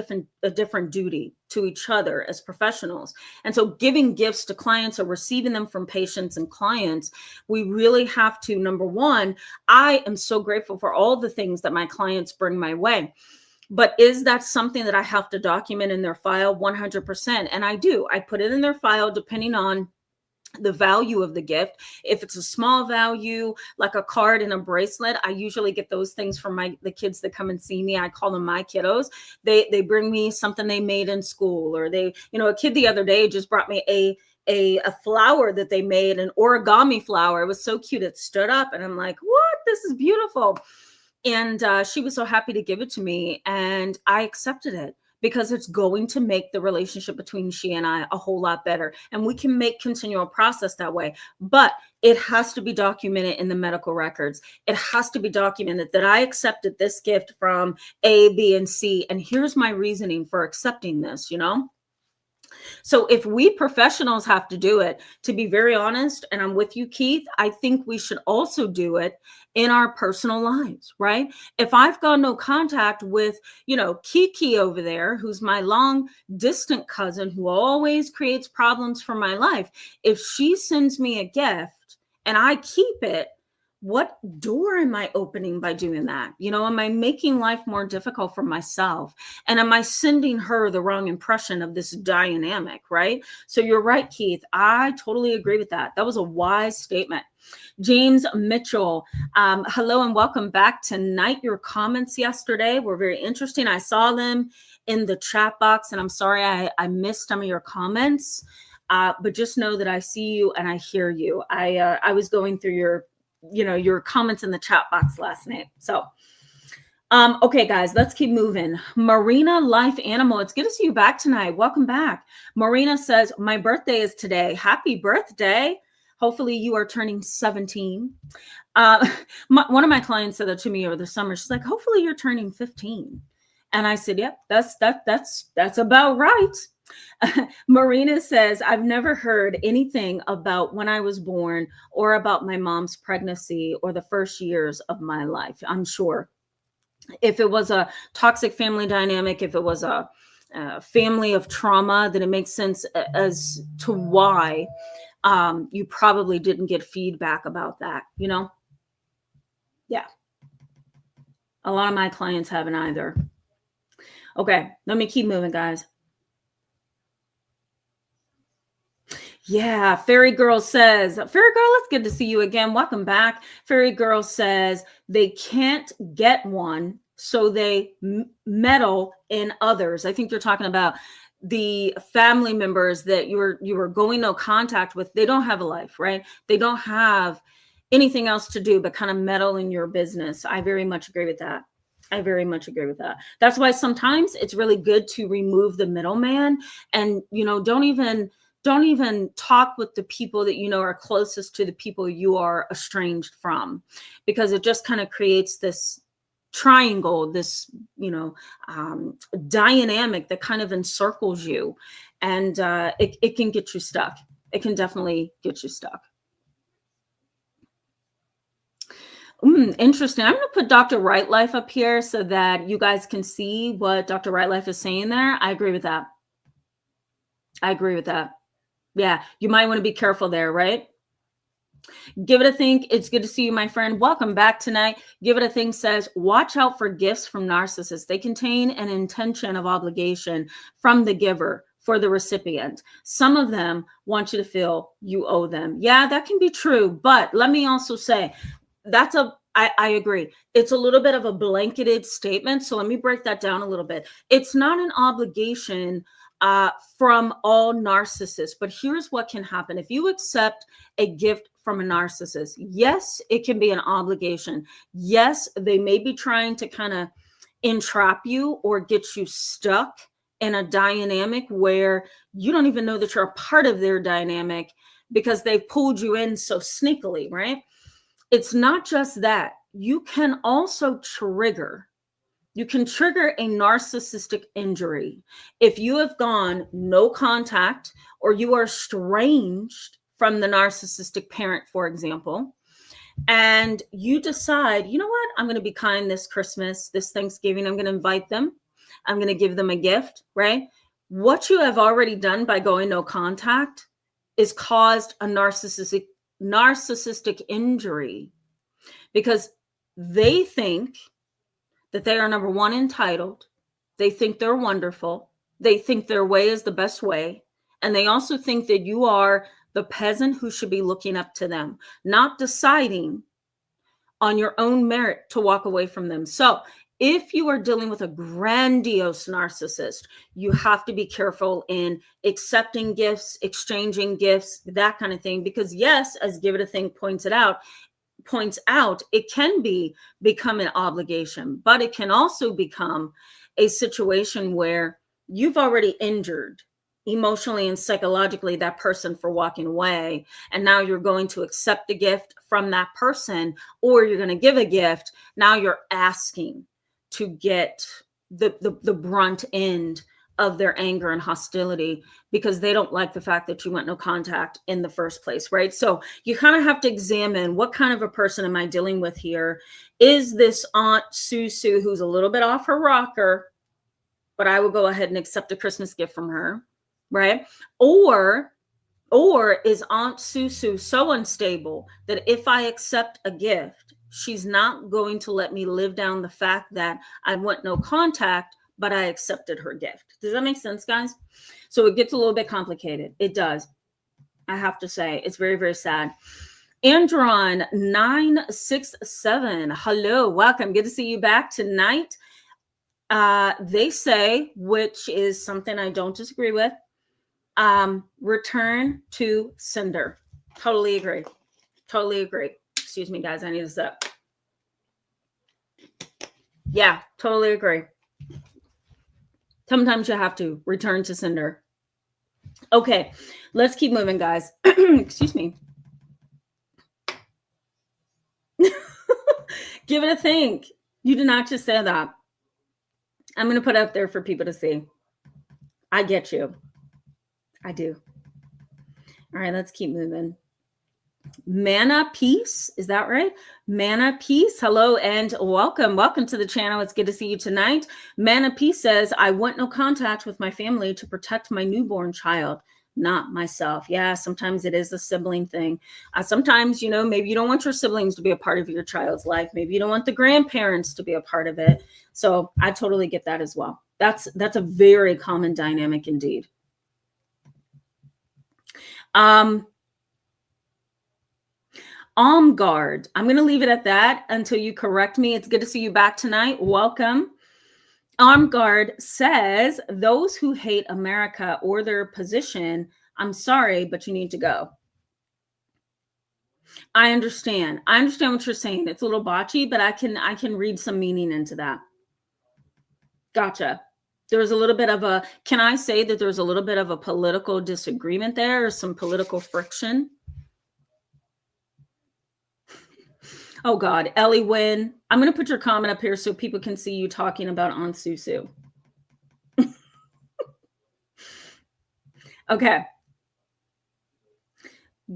different duty to each other as professionals. And so giving gifts to clients or receiving them from patients and clients, we really have to, number one, I am so grateful for all the things that my clients bring my way. But is that something that I have to document in their file? 100%. And I do. I put it in their file depending on the value of the gift. If it's a small value, like a card and a bracelet, I usually get those things from the kids that come and see me. I call them my kiddos. They bring me something they made in school, or a kid the other day just brought me a flower that they made, an origami flower. It was so cute. It stood up and I'm like, what? This is beautiful. And she was so happy to give it to me, and I accepted it because it's going to make the relationship between she and I a whole lot better. And we can make continual process that way, but it has to be documented in the medical records. It has to be documented that I accepted this gift from A, B, and C. And here's my reasoning for accepting this, So if we professionals have to do it, to be very honest, and I'm with you, Keith, I think we should also do it in our personal lives, right? If I've got no contact with, Kiki over there, who's my long distant cousin who always creates problems for my life, if she sends me a gift and I keep it, what door am I opening by doing that? Am I making life more difficult for myself? And am I sending her the wrong impression of this dynamic, right? So you're right, Keith. I totally agree with that. That was a wise statement. James Mitchell, hello and welcome back tonight. Your comments yesterday were very interesting. I saw them in the chat box, and I'm sorry I missed some of your comments, but just know that I see you and I hear you. I was going through your comments in the chat box last night. So, okay, guys, let's keep moving. Marina Life Animal, it's good to see you back tonight. Welcome back. Marina says, my birthday is today. Happy birthday. Hopefully you are turning 17. One of my clients said that to me over the summer. She's like, hopefully you're turning 15. And I said, yep, that's about right. Marina says, I've never heard anything about when I was born or about my mom's pregnancy or the first years of my life. I'm sure if it was a toxic family dynamic, if it was a family of trauma, then it makes sense as to why you probably didn't get feedback about that, Yeah. A lot of my clients haven't either. Okay, let me keep moving, guys. Yeah, Fairy Girl says, Fairy Girl, it's good to see you again. Welcome back. Fairy Girl says they can't get one, so they meddle in others. I think you're talking about the family members that you were going no contact with. They don't have a life, right? They don't have anything else to do but kind of meddle in your business. I very much agree with that. That's why sometimes it's really good to remove the middleman, and don't even talk with the people that are closest to the people you are estranged from, because it just kind of creates this triangle, this dynamic that kind of encircles you, and it can get you stuck. It can definitely get you stuck. Interesting. I'm going to put Dr. Right Life up here so that you guys can see what Dr. Right Life is saying there. I agree with that. Yeah, you might want to be careful there, right? Give it a think. It's good to see you, my friend. Welcome back tonight. Give it a think says, watch out for gifts from narcissists. They contain an intention of obligation from the giver for the recipient. Some of them want you to feel you owe them. Yeah, that can be true. But let me also say, I agree. It's a little bit of a blanketed statement. So let me break that down a little bit. It's not an obligation from all narcissists, but here's what can happen. If you accept a gift from a narcissist, yes, it can be an obligation. Yes, they may be trying to kind of entrap you or get you stuck in a dynamic where you don't even know that you're a part of their dynamic because they've pulled you in so sneakily, right? It's not just that. You can also trigger a narcissistic injury if you have gone no contact or you are estranged from the narcissistic parent, for example, and you decide, you know what, I'm going to be kind this Christmas, this Thanksgiving, I'm going to invite them, I'm going to give them a gift, right? What you have already done by going no contact is caused a narcissistic injury, because they think that they are, number one, entitled. They think they're wonderful. They think their way is the best way. And they also think that you are the peasant who should be looking up to them, not deciding on your own merit to walk away from them. So if you are dealing with a grandiose narcissist, you have to be careful in accepting gifts, exchanging gifts, that kind of thing. Because yes, as Give It a Think points out, it can become an obligation, but it can also become a situation where you've already injured emotionally and psychologically that person for walking away. And now you're going to accept a gift from that person, or you're going to give a gift. Now you're asking to get the brunt end of their anger and hostility, because they don't like the fact that you went no contact in the first place, right? So you kind of have to examine, what kind of a person am I dealing with here? Is this Aunt Susu who's a little bit off her rocker, but I will go ahead and accept a Christmas gift from her, right? Or is Aunt Susu so unstable that if I accept a gift, she's not going to let me live down the fact that I went no contact, but I accepted her gift. Does that make sense, guys? So it gets a little bit complicated. It does. I have to say, it's very, very sad. Andron 967. Hello, welcome. Good to see you back tonight. They say, which is something I don't disagree with, return to sender. Totally agree. Totally agree. Excuse me, guys. I need to sip. Yeah, totally agree. Sometimes you have to return to sender. Okay, let's keep moving, guys. Excuse me. Give it a think. You did not just say that. I'm going to put it up there for people to see. I get you. I do. All right, let's keep moving. Mana Peace, is that right? Mana Peace, hello and welcome. Welcome to the channel. It's good to see you tonight. Mana Peace says, I went no contact with my family to protect my newborn child, not myself. Yeah, sometimes it is a sibling thing. Sometimes, you know, maybe you don't want your siblings to be a part of your child's life. Maybe you don't want the grandparents to be a part of it. So I totally get that as well. That's a very common dynamic indeed. Guard. I'm going to leave it at that until you correct me. It's good to see you back tonight. Welcome. Guard says, those who hate America or their position, I'm sorry, but you need to go. I understand. I understand what you're saying. It's a little botchy, but I can read some meaning into that. Gotcha. There was a little bit of a, can I say that there's a little bit of a political disagreement there, or some political friction? Oh God, Ellie Wynn. I'm going to put your comment up here so people can see you talking about Aunt Susu. Okay.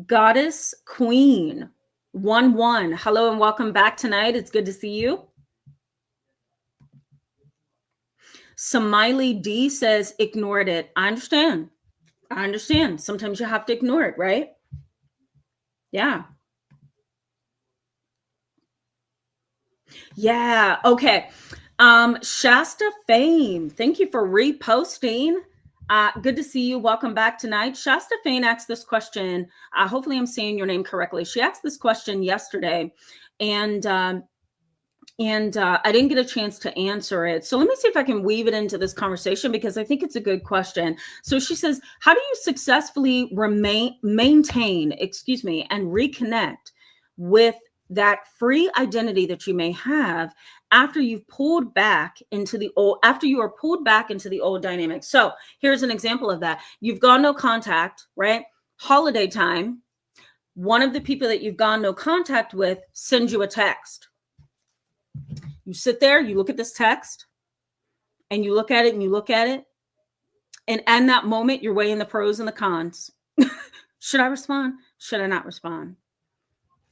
Goddess Queen 1-1. Hello and welcome back tonight. It's good to see you. Smiley D says, ignored it. I understand. I understand. Sometimes you have to ignore it, right? Yeah. Yeah. Okay. Shasta Fame, thank you for reposting. Good to see you. Welcome back tonight. Shasta Fame asked this question. Hopefully I'm saying your name correctly. She asked this question yesterday, and I didn't get a chance to answer it. So let me see if I can weave it into this conversation, because I think it's a good question. So she says, how do you successfully maintain, and reconnect with that free identity that you may have after you've pulled back into the old, after you are pulled back into the old dynamic? So here's an example of that. You've gone no contact, right? Holiday time. One of the people that you've gone no contact with sends you a text. You sit there, you look at this text, and you look at it and you look at it. And in that moment, you're weighing the pros and the cons. Should I respond? Should I not respond?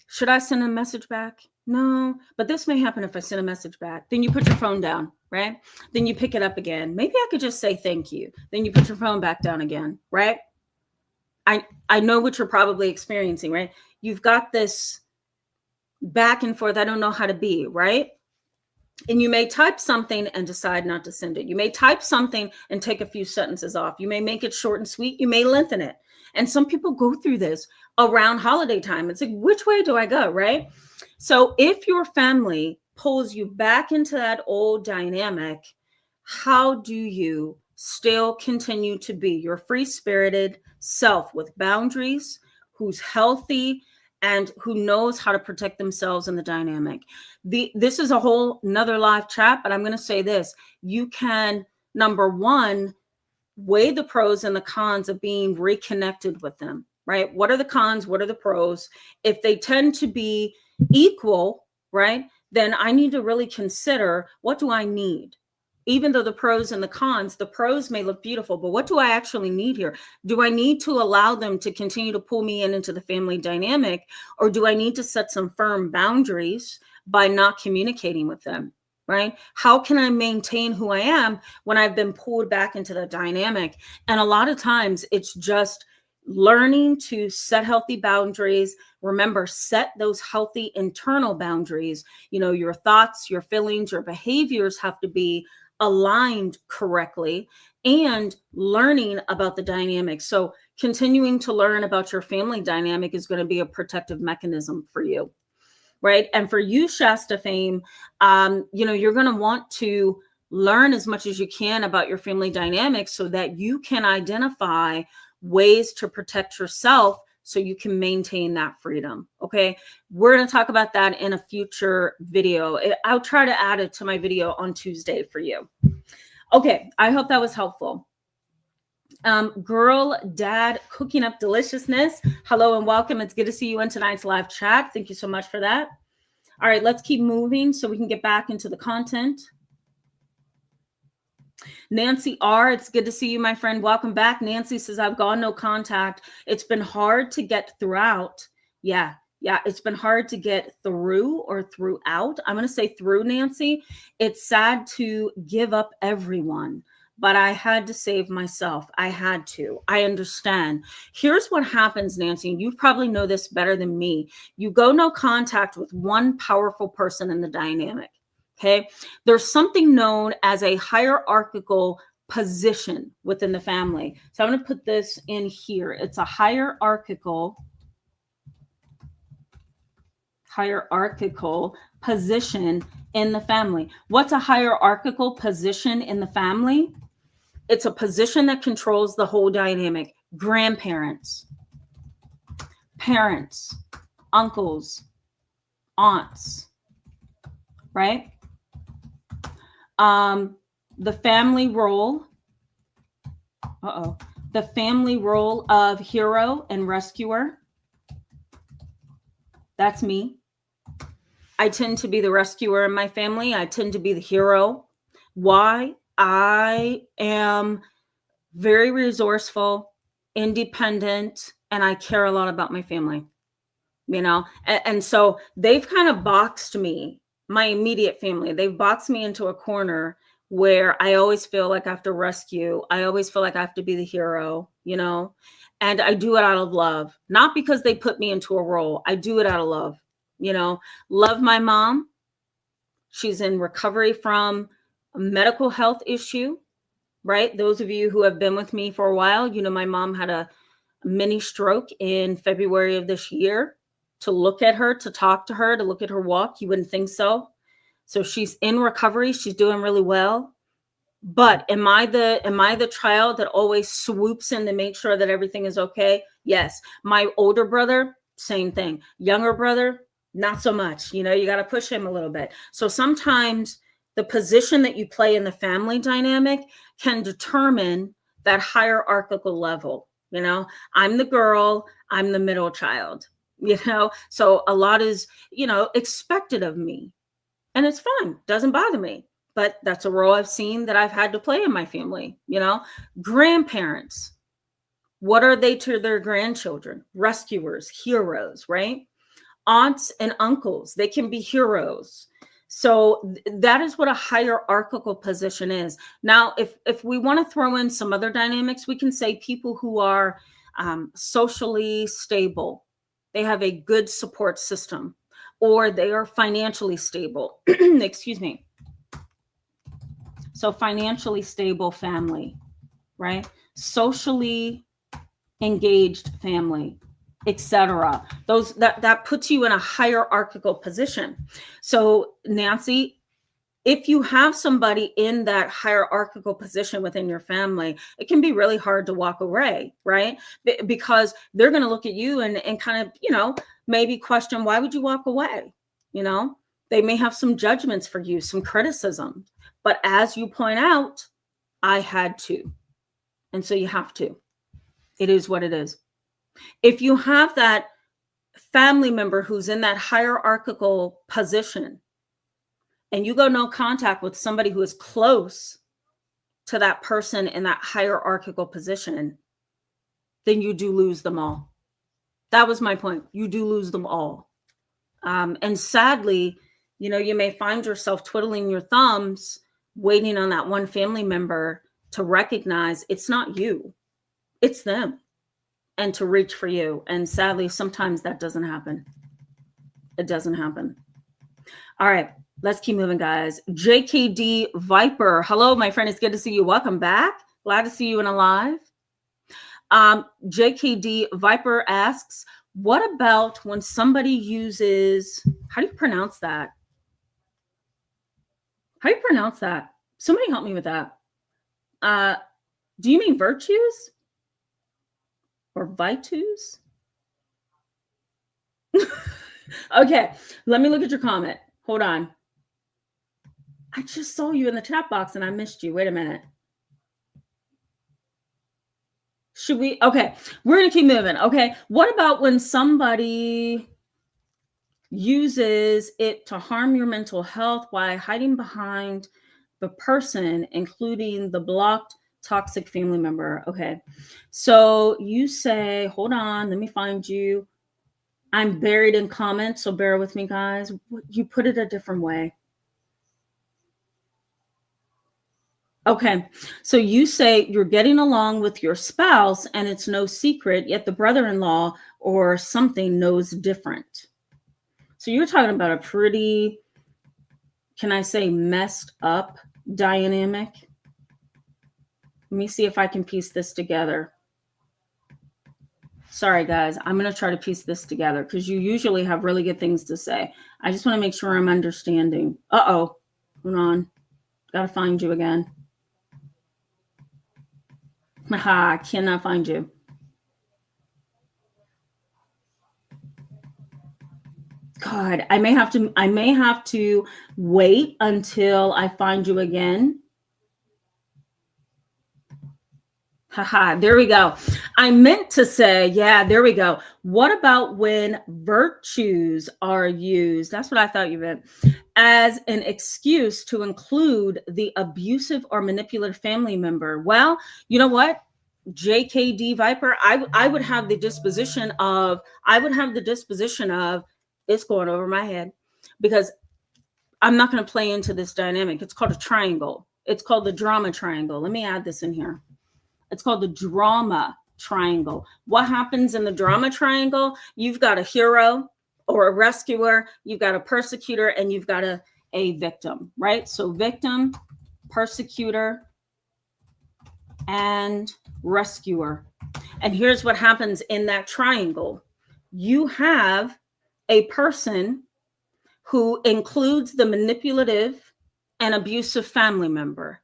Should I send a message back? No, but this may happen if I send a message back. Then you put your phone down, right? Then you pick it up again. Maybe I could just say thank you. Then you put your phone back down again, right? I know what you're probably experiencing, right? You've got this back and forth. I don't know how to be, right? And you may type something and decide not to send it. You may type something and take a few sentences off. You may make it short and sweet. You may lengthen it. And some people go through this around holiday time. It's like, which way do I go, right? So if your family pulls you back into that old dynamic, how do you still continue to be your free-spirited self with boundaries, who's healthy, and who knows how to protect themselves in the dynamic? This is a whole another live chat, but I'm going to say this. You can, number one, weigh the pros and the cons of being reconnected with them, right? What are the cons? What are the pros? If they tend to be equal, right, then I need to really consider, what do I need? Even though the pros and the cons, the pros may look beautiful, but what do I actually need here? Do I need to allow them to continue to pull me into the family dynamic, or do I need to set some firm boundaries by not communicating with them, right? How can I maintain who I am when I've been pulled back into the dynamic? And a lot of times it's just learning to set healthy boundaries. Remember, set those healthy internal boundaries. You know, your thoughts, your feelings, your behaviors have to be aligned correctly, and learning about the dynamic. So continuing to learn about your family dynamic is going to be a protective mechanism for you, right? And for you, Shasta Fame, you're going to want to learn as much as you can about your family dynamics so that you can identify ways to protect yourself so you can maintain that freedom. Okay. We're going to talk about that in a future video. I'll try to add it to my video on Tuesday for you. Okay. I hope that was helpful. Girl Dad Cooking Up Deliciousness. Hello and welcome. It's good to see you in tonight's live chat. Thank you so much for that. All right, let's keep moving so we can get back into the content. Nancy R, it's good to see you, my friend. Welcome back. Nancy says, I've gone no contact. It's been hard to get throughout. Yeah, it's been hard to get through or throughout. I'm going to say through, Nancy. It's sad to give up everyone, but I had to save myself. I had to. I understand. Here's what happens, Nancy. You probably know this better than me. You go no contact with one powerful person in the dynamic. Okay. There's something known as a hierarchical position within the family. So I'm going to put this in here. It's a hierarchical position in the family. What's a hierarchical position in the family? It's a position that controls the whole dynamic. Grandparents, parents, uncles, aunts, right? The family role. The family role of hero and rescuer. That's me. I tend to be the rescuer in my family. I tend to be the hero. Why? I am very resourceful, independent, and I care a lot about my family, you know? And so they've kind of boxed me, my immediate family. They've boxed me into a corner where I always feel like I have to rescue. I always feel like I have to be the hero, you know? And I do it out of love, not because they put me into a role. I do it out of love, you know? Love my mom. She's in recovery from a medical health issue, right? Those of you who have been with me for a while, you know, my mom had a mini stroke in February of this year. To look at her, to talk to her, to look at her walk, you wouldn't think so. So she's in recovery. She's doing really well. But am I the child that always swoops in to make sure that everything is okay? Yes. My older brother, same thing. Younger brother, not so much. You know, you got to push him a little bit. So sometimes the position that you play in the family dynamic can determine that hierarchical level. You know, I'm the girl, I'm the middle child, you know, so a lot is, you know, expected of me, and it's fine. Doesn't bother me, but that's a role I've seen that I've had to play in my family. You know, grandparents, What are they to their grandchildren? Rescuers, heroes, right? Aunts and uncles, they can be heroes. So that is what a hierarchical position is. Now, if we want to throw in some other dynamics, we can say people who are socially stable, they have a good support system, or they are financially stable. Excuse me. So financially stable family, right? Socially engaged family, etc. Those that puts you in a hierarchical position. So Nancy, if you have somebody in that hierarchical position within your family, it can be really hard to walk away, right? Because they're going to look at you and kind of, maybe question, why would you walk away? They may have some judgments for you, some criticism. But as you point out, I had to. And so you have to. It is what it is. If you have that family member who's in that hierarchical position and you go no contact with somebody who is close to that person in that hierarchical position, then you do lose them all. That was my point. You do lose them all. And sadly, you may find yourself twiddling your thumbs, waiting on that one family member to recognize it's not you, it's them, and to reach for you. And sadly, sometimes that doesn't happen. It doesn't happen. All right, let's keep moving, guys. JKD Viper. Hello, my friend. It's good to see you. Welcome back. Glad to see you and alive. JKD Viper asks, what about when somebody uses, how do you pronounce that? How do you pronounce that? Somebody help me with that. Do you mean virtues? Or vitus? Okay, let me look at your comment. Hold on. I just saw you in the chat box and I missed you. Wait a minute. Should we? Okay, we're going to keep moving. Okay, what about when somebody uses it to harm your mental health while hiding behind the person, including the blocked toxic family member? Okay, so you say, hold on, let me find you. I'm buried in comments, so bear with me, guys. You put it a different way. Okay, so you say you're getting along with your spouse and it's no secret, yet the brother-in-law or something knows different. So you're talking about a pretty, can I say, messed up dynamic? Let me see if I can piece this together. Sorry, guys. I'm going to try to piece this together because you usually have really good things to say. I just want to make sure I'm understanding. Uh-oh. Hold on. Got to find you again. Haha, I cannot find you. God, I may have to wait until I find you again. Haha, there we go. I meant to say, yeah, there we go. What about when virtues are used? That's what I thought you meant. As an excuse to include the abusive or manipulative family member. Well, you know what? JKD Viper, I would have the disposition of, it's going over my head, because I'm not going to play into this dynamic. It's called a triangle. It's called the drama triangle. Let me add this in here. It's called the drama triangle. What happens in the drama triangle? You've got a hero or a rescuer, you've got a persecutor, and you've got a victim, right? So victim, persecutor, and rescuer. And here's what happens in that triangle. You have a person who includes the manipulative and abusive family member,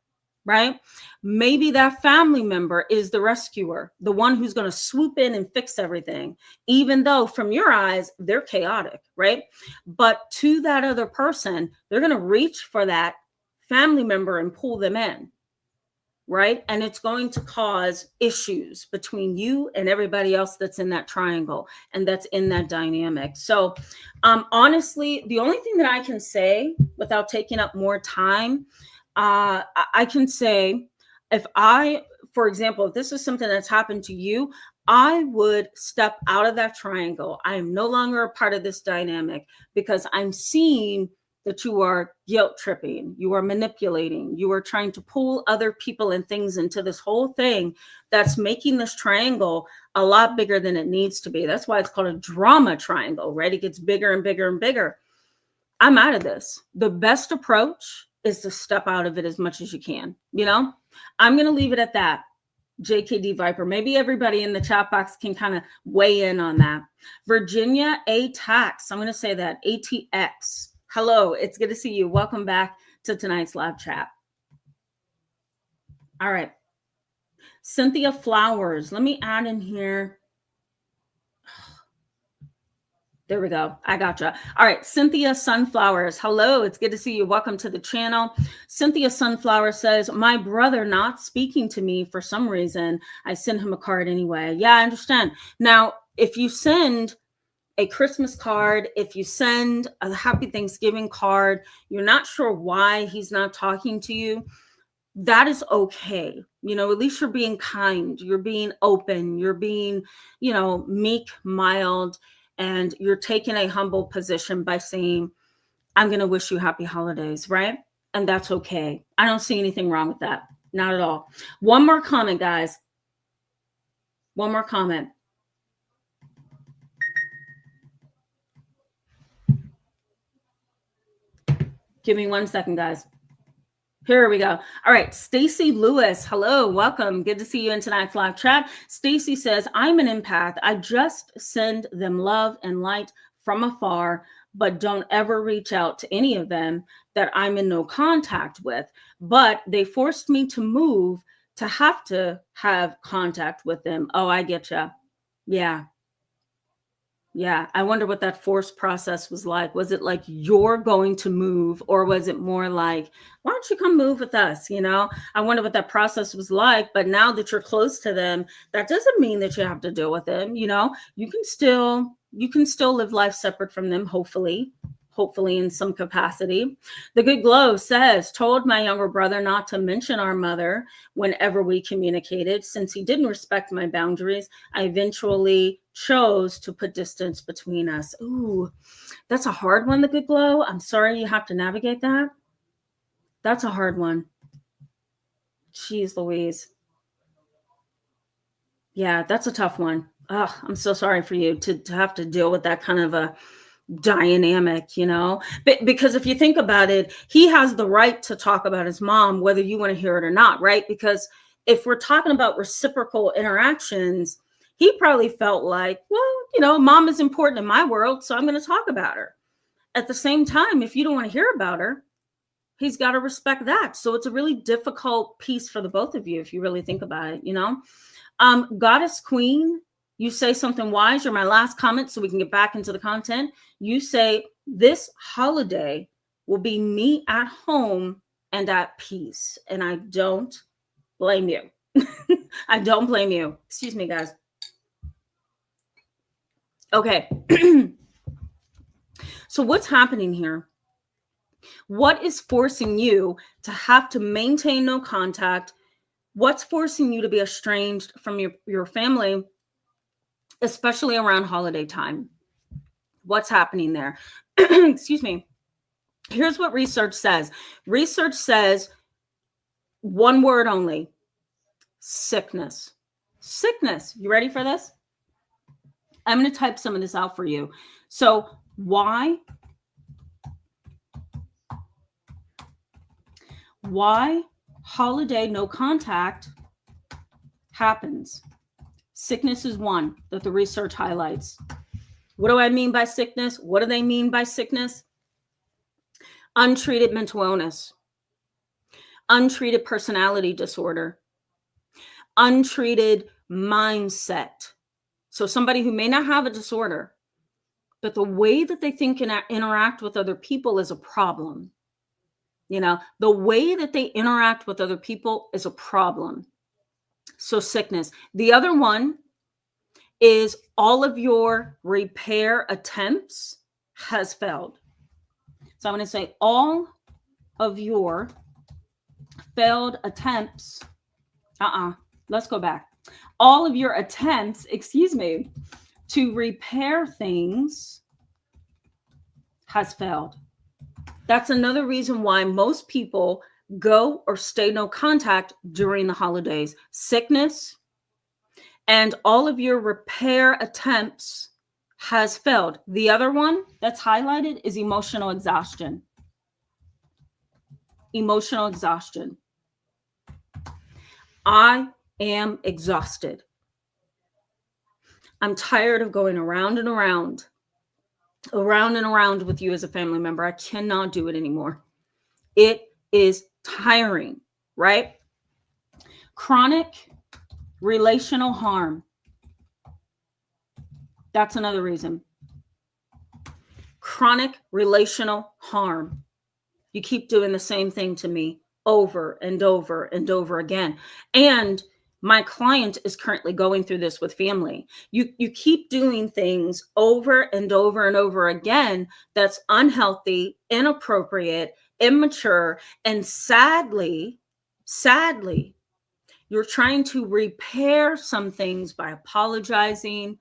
right? Maybe that family member is the rescuer, the one who's going to swoop in and fix everything, even though from your eyes, they're chaotic, right? But to that other person, they're going to reach for that family member and pull them in, right? And it's going to cause issues between you and everybody else that's in that triangle and that's in that dynamic. So honestly, the only thing that I can say without taking up more time, I can say, if I for example, if this is something that's happened to you, I would step out of that triangle. I am no longer a part of this dynamic because I'm seeing that you are guilt tripping, you are manipulating, you are trying to pull other people and things into this whole thing that's making this triangle a lot bigger than it needs to be. That's why it's called a drama triangle, right? It gets bigger and bigger and bigger. I'm out of this. The best approach is to step out of it as much as you can. You know, I'm going to leave it at that. JKD Viper. Maybe everybody in the chat box can kind of weigh in on that. Virginia A Tax. I'm going to say that. ATX. Hello. It's good to see you. Welcome back to tonight's live chat. All right. Cynthia Flowers. Let me add in here. There we go. I gotcha. All right. Cynthia Sunflowers. Hello. It's good to see you. Welcome to the channel. Cynthia Sunflower says, my brother not speaking to me for some reason. I sent him a card anyway. Yeah, I understand. Now, if you send a Christmas card, if you send a happy Thanksgiving card, you're not sure why he's not talking to you, that is okay. You know, at least you're being kind, you're being open, you're being, you know, meek, mild, and you're taking a humble position by saying, I'm going to wish you happy holidays, right? And that's okay. I don't see anything wrong with that. Not at all. One more comment, guys. One more comment. Give me 1 second, guys. Here we go. All right. Stacy Lewis. Hello. Welcome. Good to see you in tonight's live chat. Stacy says, I'm an empath. I just send them love and light from afar, but don't ever reach out to any of them that I'm in no contact with. But they forced me to move to have contact with them. Oh, I get you. Yeah. Yeah, I wonder what that forced process was like. Was it like you're going to move, or was it more like, why don't you come move with us? You know, I wonder what that process was like. But now that you're close to them, that doesn't mean that you have to deal with them. You know, you can still live life separate from them, hopefully in some capacity. The Good Glow says, told my younger brother not to mention our mother whenever we communicated. Since he didn't respect my boundaries, I eventually chose to put distance between us. Ooh, that's a hard one, The Good Glow. I'm sorry you have to navigate that. That's a hard one. Jeez Louise. Yeah, that's a tough one. Oh, I'm so sorry for you to have to deal with that kind of a dynamic, you know, because if you think about it, he has the right to talk about his mom, whether you want to hear it or not, right? Because if we're talking about reciprocal interactions, he probably felt like, well, you know, mom is important in my world, so I'm going to talk about her. At the same time, if you don't want to hear about her, he's got to respect that. So it's a really difficult piece for the both of you, if you really think about it, you know. Goddess Queen, you say something wise. You're my last comment so we can get back into the content. You say, this holiday will be me at home and at peace. And I don't blame you. I don't blame you. Excuse me, guys. Okay. So what's happening here? What is forcing you to have to maintain no contact? What's forcing you to be estranged from your family, especially around holiday time? What's happening there? Excuse me. Here's what research says. Research says one word only: sickness. Sickness. You ready for this? I'm going to type some of this out for you. So why holiday no contact happens? Sickness is one that the research highlights. What do I mean by sickness? What do they mean by sickness? Untreated mental illness, untreated personality disorder, untreated mindset. So somebody who may not have a disorder, but the way that they think and interact with other people is a problem. You know, the way that they interact with other people is a problem. So sickness. The other one is all of your repair attempts has failed. So I'm going to say all of your failed attempts let's go back. All of your attempts, excuse me, to repair things has failed. That's another reason why most people go or stay no contact during the holidays. Sickness and all of your repair attempts has failed. The other one that's highlighted is emotional exhaustion. Emotional exhaustion. I am exhausted. I'm tired of going around and around with you as a family member. I cannot do it anymore. It is tiring, right? Chronic relational harm. That's another reason. Chronic relational harm. You keep doing the same thing to me over and over and over again. And my client is currently going through this with family. You keep doing things over and over and over again that's unhealthy, inappropriate, immature, and sadly, you're trying to repair some things by apologizing,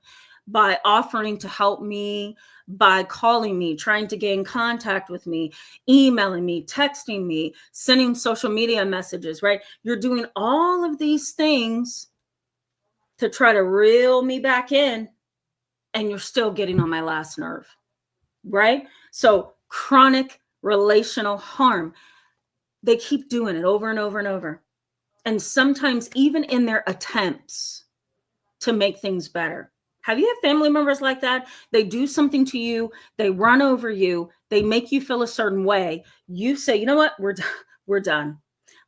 by offering to help me, by calling me, trying to gain contact with me, emailing me, texting me, sending social media messages, right? You're doing all of these things to try to reel me back in, and you're still getting on my last nerve, right? So chronic relational harm. They keep doing it over and over and over. And sometimes even in their attempts to make things better. Have you had family members like that? They do something to you, they run over you, they make you feel a certain way. You say, you know what, we're done.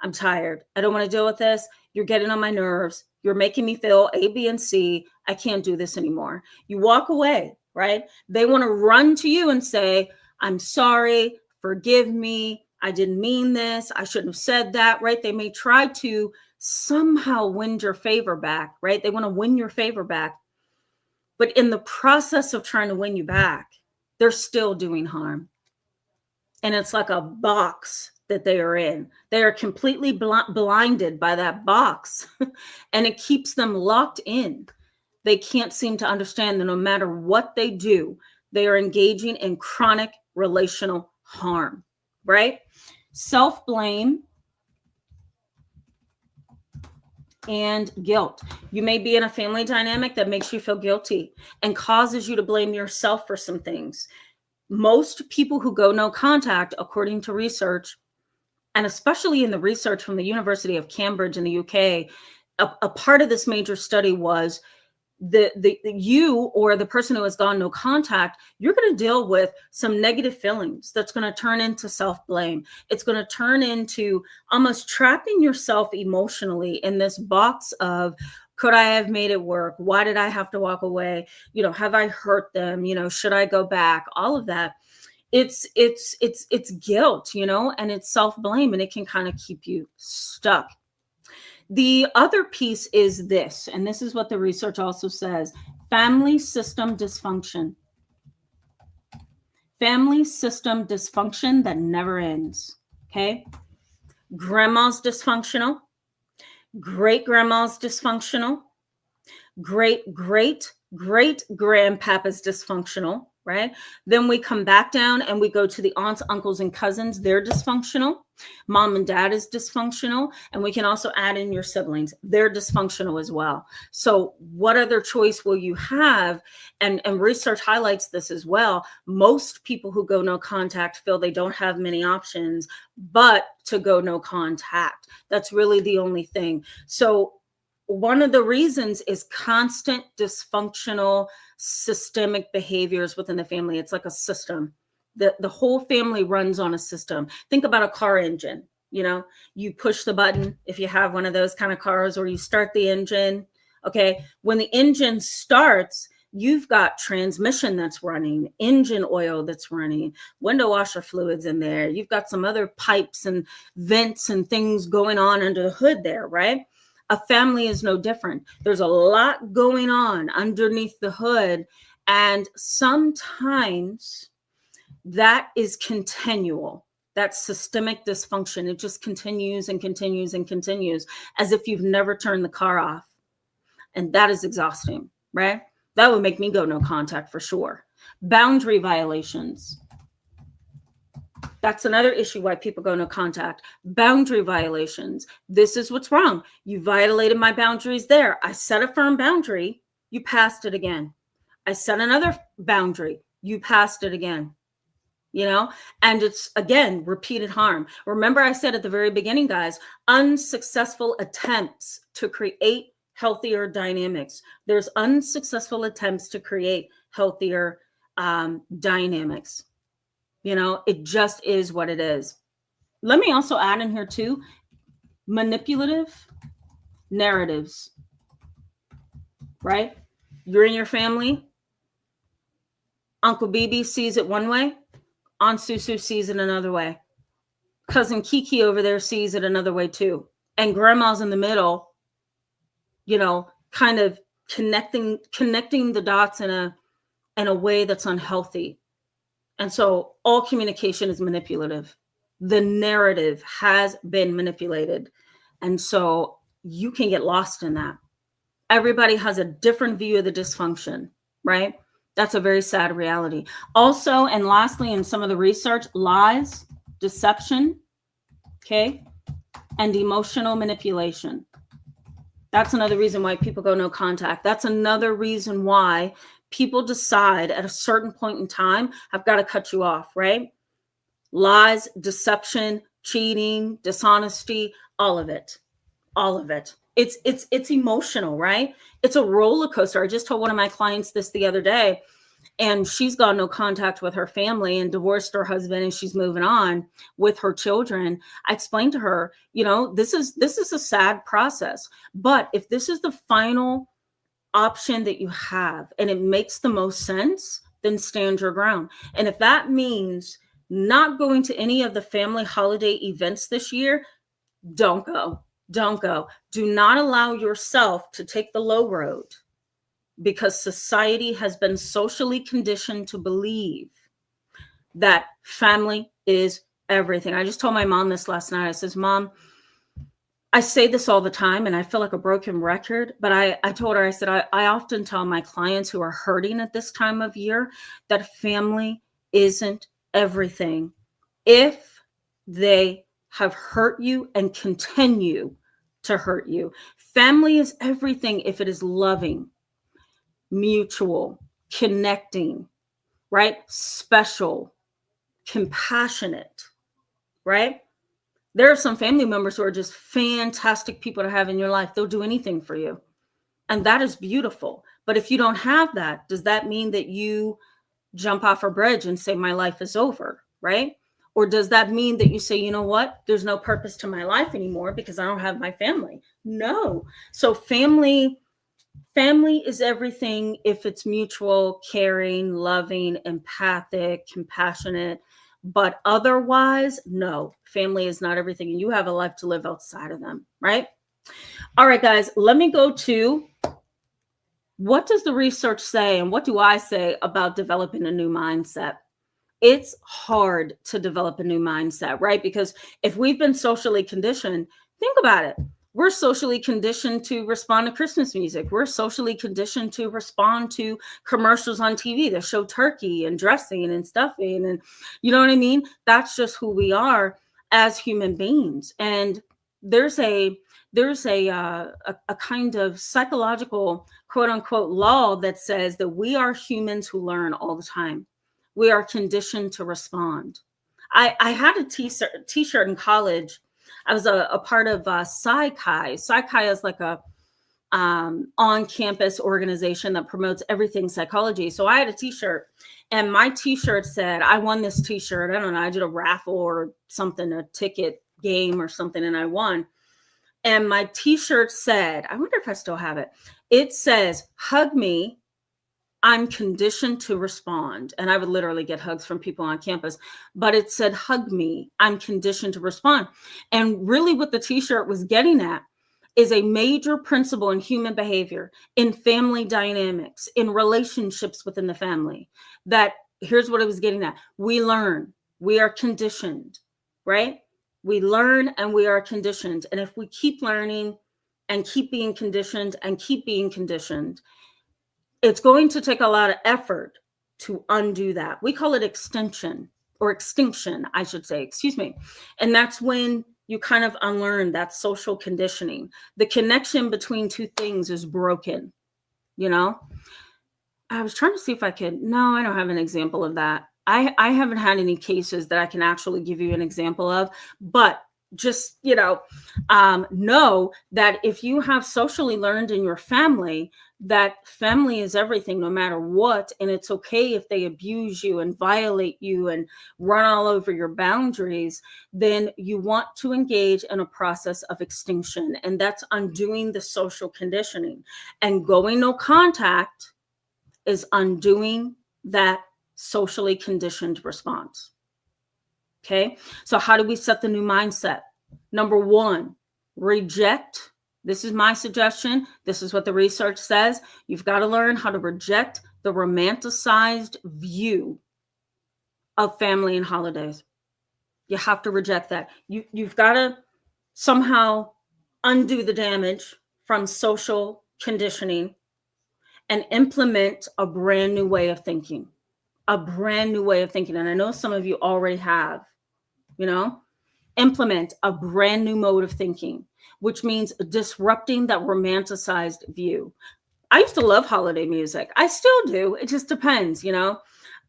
I'm tired. I don't want to deal with this. You're getting on my nerves. You're making me feel A, B, and C. I can't do this anymore. You walk away, right? They want to run to you and say, I'm sorry, forgive me. I didn't mean this. I shouldn't have said that, right? They may try to somehow win your favor back, right? They want to win your favor back. But in the process of trying to win you back, they're still doing harm. And it's like a box that they are in. They are completely blinded by that box, and it keeps them locked in. They can't seem to understand that no matter what they do, they are engaging in chronic relational harm, right? Self-blame and guilt. You may be in a family dynamic that makes you feel guilty and causes you to blame yourself for some things. Most people who go no contact, according to research, and especially in the research from the University of Cambridge in the UK, a part of this major study was the you or the person who has gone no contact, you're going to deal with some negative feelings that's going to turn into self-blame. It's going to turn into almost trapping yourself emotionally in this box of, could I have made it work? Why did I have to walk away? Have I hurt them? Should I go back? All of that. It's guilt, and it's self-blame, and it can kind of keep you stuck. The other piece is this, and this is what the research also says: family system dysfunction. Family system dysfunction that never ends, okay? Grandma's dysfunctional. Great-grandma's dysfunctional. Great-great-great-grandpapa's dysfunctional, right? Then we come back down and we go to the aunts, uncles, and cousins. They're dysfunctional. Mom and dad is dysfunctional. And we can also add in your siblings. They're dysfunctional as well. So what other choice will you have? And research highlights this as well. Most people who go no contact feel they don't have many options but to go no contact. That's really the only thing. So one of the reasons is constant dysfunctional systemic behaviors within the family. It's like a system. The whole family runs on a system. Think about a car engine. You push the button if you have one of those kind of cars, or you start the engine. Okay. When the engine starts, you've got transmission that's running, engine oil that's running, window washer fluids in there. You've got some other pipes and vents and things going on under the hood there, right? A family is no different. There's a lot going on underneath the hood, and sometimes that is continual. that systemic dysfunction. It just continues and continues and continues as if you've never turned the car off. And that is exhausting, right? That would make me go no contact for sure. Boundary violations. That's another issue why people go no contact. Boundary violations. This is what's wrong. You violated my boundaries there. I set a firm boundary. You passed it again. I set another boundary. You passed it again. You know, and it's, again, repeated harm. Remember, I said at the very beginning, guys, unsuccessful attempts to create healthier dynamics. There's unsuccessful attempts to create healthier dynamics. You know, it just is what it is. Let me also add in here too, manipulative narratives, right? You're in your family. Uncle BB sees it one way. Aunt Susu sees it another way. Cousin Kiki over there sees it another way too. And grandma's in the middle, you know, kind of connecting the dots in a way that's unhealthy. And so all communication is manipulative. The narrative has been manipulated. And so you can get lost in that. Everybody has a different view of the dysfunction, right? That's a very sad reality. Also, and lastly, in some of the research, lies, deception, okay, and emotional manipulation. That's another reason why people go no contact. That's another reason why people decide at a certain point in time, I've got to cut you off, right? Lies, deception, cheating, dishonesty, all of it. All of it. It's emotional, right? It's a roller coaster. I just told one of my clients this the other day, and she's got no contact with her family and divorced her husband, and she's moving on with her children. I explained to her, you know, this is a sad process, but if this is the final option that you have and it makes the most sense, then stand your ground. And if that means not going to any of the family holiday events this year, don't go. Don't go. Do not allow yourself to take the low road, because society has been socially conditioned to believe that family is everything. I just told my mom this last night. I says, Mom, I say this all the time and I feel like a broken record, but I told her, I said, I often tell my clients who are hurting at this time of year that family isn't everything. If they have hurt you and continue to hurt you, family is everything if it is loving, mutual, connecting, right? Special, compassionate, right? There are some family members who are just fantastic people to have in your life. They'll do anything for you. And that is beautiful. But if you don't have that, does that mean that you jump off a bridge and say, my life is over, right? Or does that mean that you say, you know what? There's no purpose to my life anymore because I don't have my family? No. So family is everything if it's mutual, caring, loving, empathic, compassionate. But otherwise, no, family is not everything. And you have a life to live outside of them, right? All right, guys, let me go to what does the research say and what do I say about developing a new mindset? It's hard to develop a new mindset, right? Because if we've been socially conditioned, think about it. We're socially conditioned to respond to Christmas music. We're socially conditioned to respond to commercials on TV that show turkey and dressing and stuffing. And you know what I mean? That's just who we are as human beings. And there's a kind of psychological, quote unquote, law that says that we are humans who learn all the time. We are conditioned to respond. I had a t-shirt in college. I was a part of Psi Chi. Psi Chi is like a on-campus organization that promotes everything psychology. So I had a t-shirt, and my t-shirt said, I won this t-shirt. I don't know. I did a raffle or something, a ticket game or something, and I won. And my t-shirt said, I wonder if I still have it. It says, hug me. I'm conditioned to respond. And I would literally get hugs from people on campus, but it said, hug me. I'm conditioned to respond. And really what the t-shirt was getting at is a major principle in human behavior, in family dynamics, in relationships within the family, that here's what it was getting at. We learn, we are conditioned right? We learn and we are conditioned. And if we keep learning and keep being conditioned and keep being conditioned, it's going to take a lot of effort to undo that. We call it extinction, or extinction, I should say, excuse me. And that's when you kind of unlearn that social conditioning. The connection between two things is broken, you know? I was trying to see if I could. No, I don't have an example of that. I haven't had any cases that I can actually give you an example of, but just, know that if you have socially learned in your family, that family is everything no matter what. And it's okay if they abuse you and violate you and run all over your boundaries, then you want to engage in a process of extinction. And that's undoing the social conditioning. And going no contact is undoing that socially conditioned response. Okay, so how do we set the new mindset? Number one, reject. This is my suggestion. This is what the research says. You've got to learn how to reject the romanticized view of family and holidays. You have to reject that. You've got to somehow undo the damage from social conditioning and implement a brand new way of thinking. A brand new way of thinking. And I know some of you already have, implement a brand new mode of thinking, which means disrupting that romanticized view. I used to love holiday music. I still do. It just depends,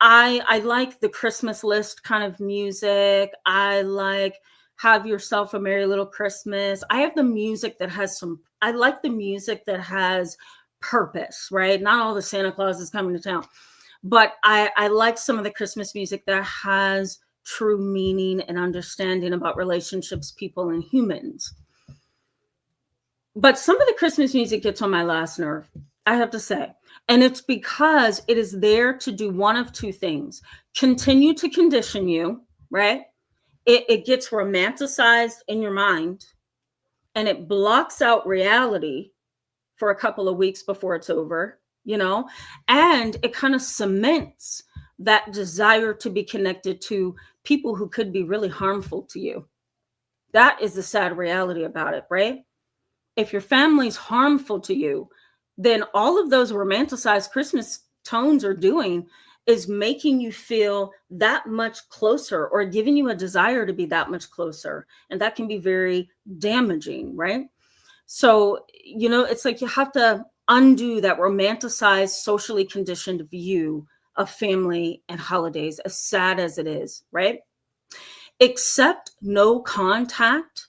I like the Christmas list kind of music. I like Have Yourself a Merry Little Christmas. I have the music that has I like the music that has purpose, right? Not all the Santa Claus is coming to town. But I like some of the Christmas music that has true meaning and understanding about relationships, people, and humans. But some of the Christmas music gets on my last nerve, I have to say. And it's because it is there to do one of two things. Continue to condition you, right? It gets romanticized in your mind, and it blocks out reality for a couple of weeks before it's over. And it kind of cements that desire to be connected to people who could be really harmful to you. That is the sad reality about it, right? If your family's harmful to you, then all of those romanticized Christmas tones are doing is making you feel that much closer, or giving you a desire to be that much closer. And that can be very damaging, right? So, it's like you have to undo that romanticized, socially conditioned view of family and holidays, as sad as it is, right? Accept no contact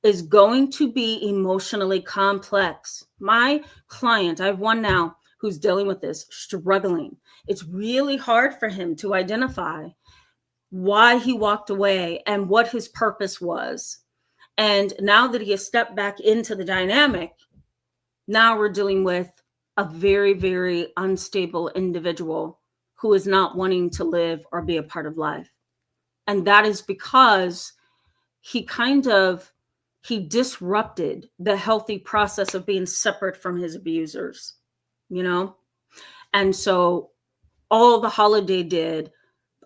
is going to be emotionally complex. My client, I have one now who's dealing with this, struggling. It's really hard for him to identify why he walked away and what his purpose was. And now that he has stepped back into the dynamic, now we're dealing with a very, very unstable individual who is not wanting to live or be a part of life. And that is because he disrupted the healthy process of being separate from his abusers, And so all the holiday did,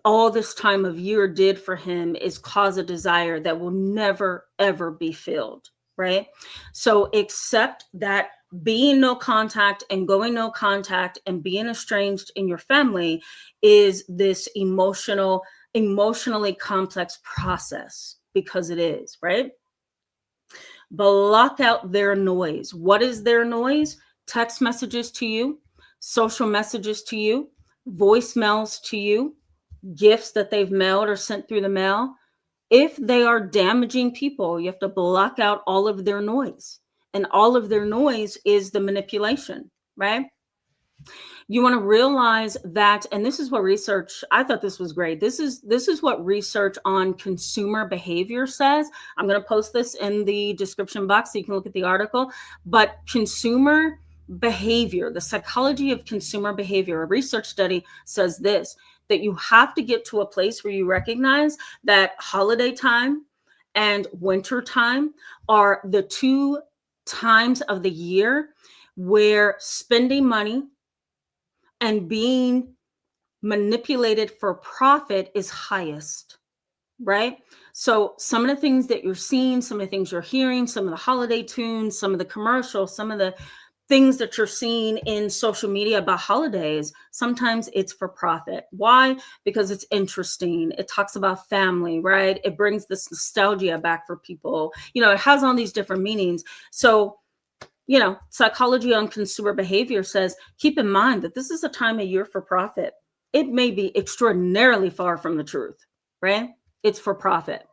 all this time of year did for him, is cause a desire that will never, ever be filled, right? So accept that being no contact and going no contact and being estranged in your family is this emotionally complex process, because it is, right? Block out their noise. What is their noise? Text messages to you, social messages to you, voicemails to you, gifts that they've mailed or sent through the mail. If they are damaging people, you have to block out all of their noise. And all of their noise is the manipulation, right? You want to realize that, and this is what research, I thought this was great. This is what research on consumer behavior says. I'm going to post this in the description box so you can look at the article. But consumer behavior, the psychology of consumer behavior, a research study says this, that you have to get to a place where you recognize that holiday time and winter time are the two times of the year where spending money and being manipulated for profit is highest. right? So some of the things that you're seeing, some of the things you're hearing, some of the holiday tunes, some of the commercials, some of the things that you're seeing in social media about holidays, sometimes it's for profit. Why? Because it's interesting. It talks about family, right? It brings this nostalgia back for people. It has all these different meanings. So, psychology on consumer behavior says, keep in mind that this is a time of year for profit. It may be extraordinarily far from the truth, right? It's for profit.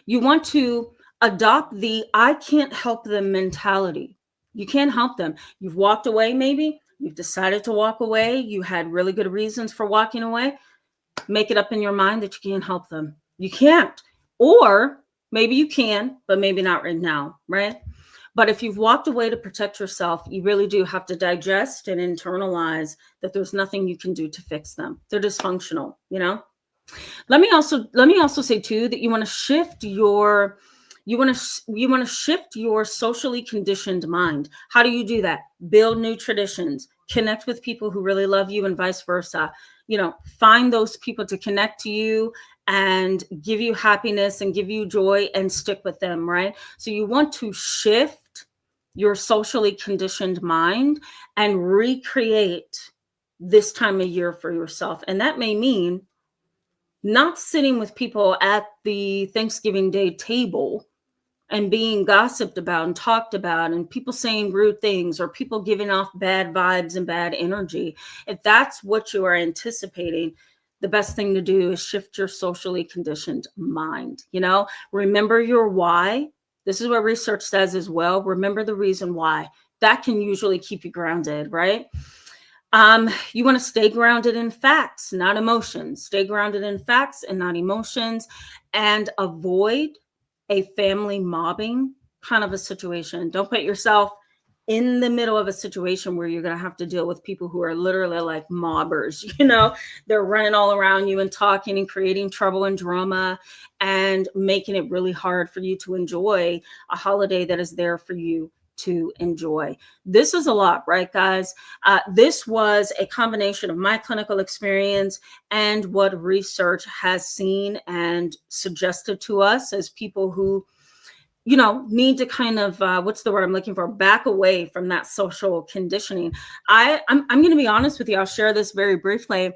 You want to adopt the I can't help them mentality. You can't help them. You've walked away, maybe. You've decided to walk away. You had really good reasons for walking away. Make it up in your mind that you can't help them. You can't. Or maybe you can, but maybe not right now, right? But if you've walked away to protect yourself, you really do have to digest and internalize that there's nothing you can do to fix them. They're dysfunctional, Let me also say too that you want to shift your socially conditioned mind. How do you do that? Build new traditions, connect with people who really love you, and vice versa. Find those people to connect to you and give you happiness and give you joy, and stick with them, right? So you want to shift your socially conditioned mind and recreate this time of year for yourself. And that may mean not sitting with people at the Thanksgiving Day table and being gossiped about and talked about, and people saying rude things, or people giving off bad vibes and bad energy. If that's what you are anticipating, the best thing to do is shift your socially conditioned mind. Remember your why. This is what research says as well. Remember the reason why. That can usually keep you grounded, right? You want to stay grounded in facts, not emotions. Stay grounded in facts and not emotions, and avoid a family mobbing kind of a situation. Don't put yourself in the middle of a situation where you're going to have to deal with people who are literally like mobbers. They're running all around you and talking and creating trouble and drama and making it really hard for you to enjoy a holiday that is there for you to enjoy. This is a lot, right, guys? This was a combination of my clinical experience and what research has seen and suggested to us as people who, need to kind of, what's the word I'm looking for? Back away from that social conditioning. I'm going to be honest with you. I'll share this very briefly.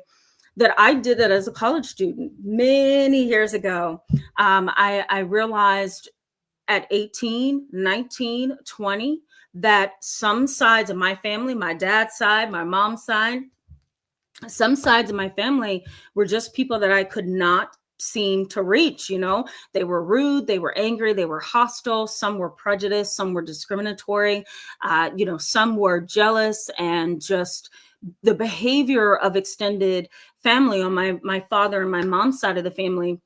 That I did that as a college student many years ago. I realized at 18, 19, 20, that some sides of my family, my dad's side, my mom's side, some sides of my family were just people that I could not seem to reach. They were rude, they were angry, they were hostile, some were prejudiced, some were discriminatory, some were jealous, and just the behavior of extended family on my father and my mom's side of the family,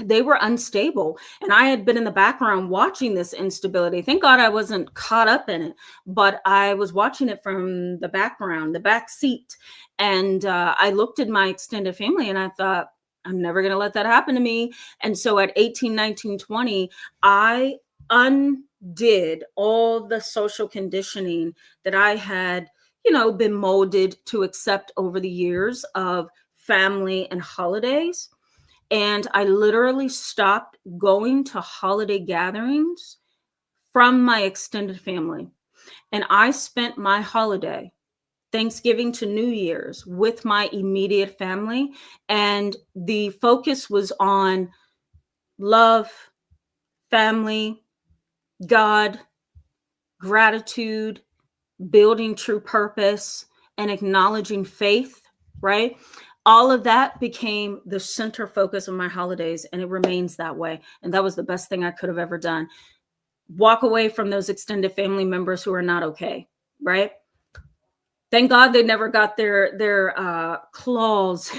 they were unstable. And I had been in the background watching this instability. Thank God I wasn't caught up in it, but I was watching it from the background, the back seat. And I looked at my extended family and I thought, I'm never going to let that happen to me. And so at 18, 19, 20, I undid all the social conditioning that I had, been molded to accept over the years of family and holidays. And I literally stopped going to holiday gatherings from my extended family. And I spent my holiday, Thanksgiving to New Year's, with my immediate family. And the focus was on love, family, God, gratitude, building true purpose, and acknowledging faith, right? All of that became the center focus of my holidays, and it remains that way. And that was the best thing I could have ever done. Walk away from those extended family members who are not okay, right? Thank God they never got their claws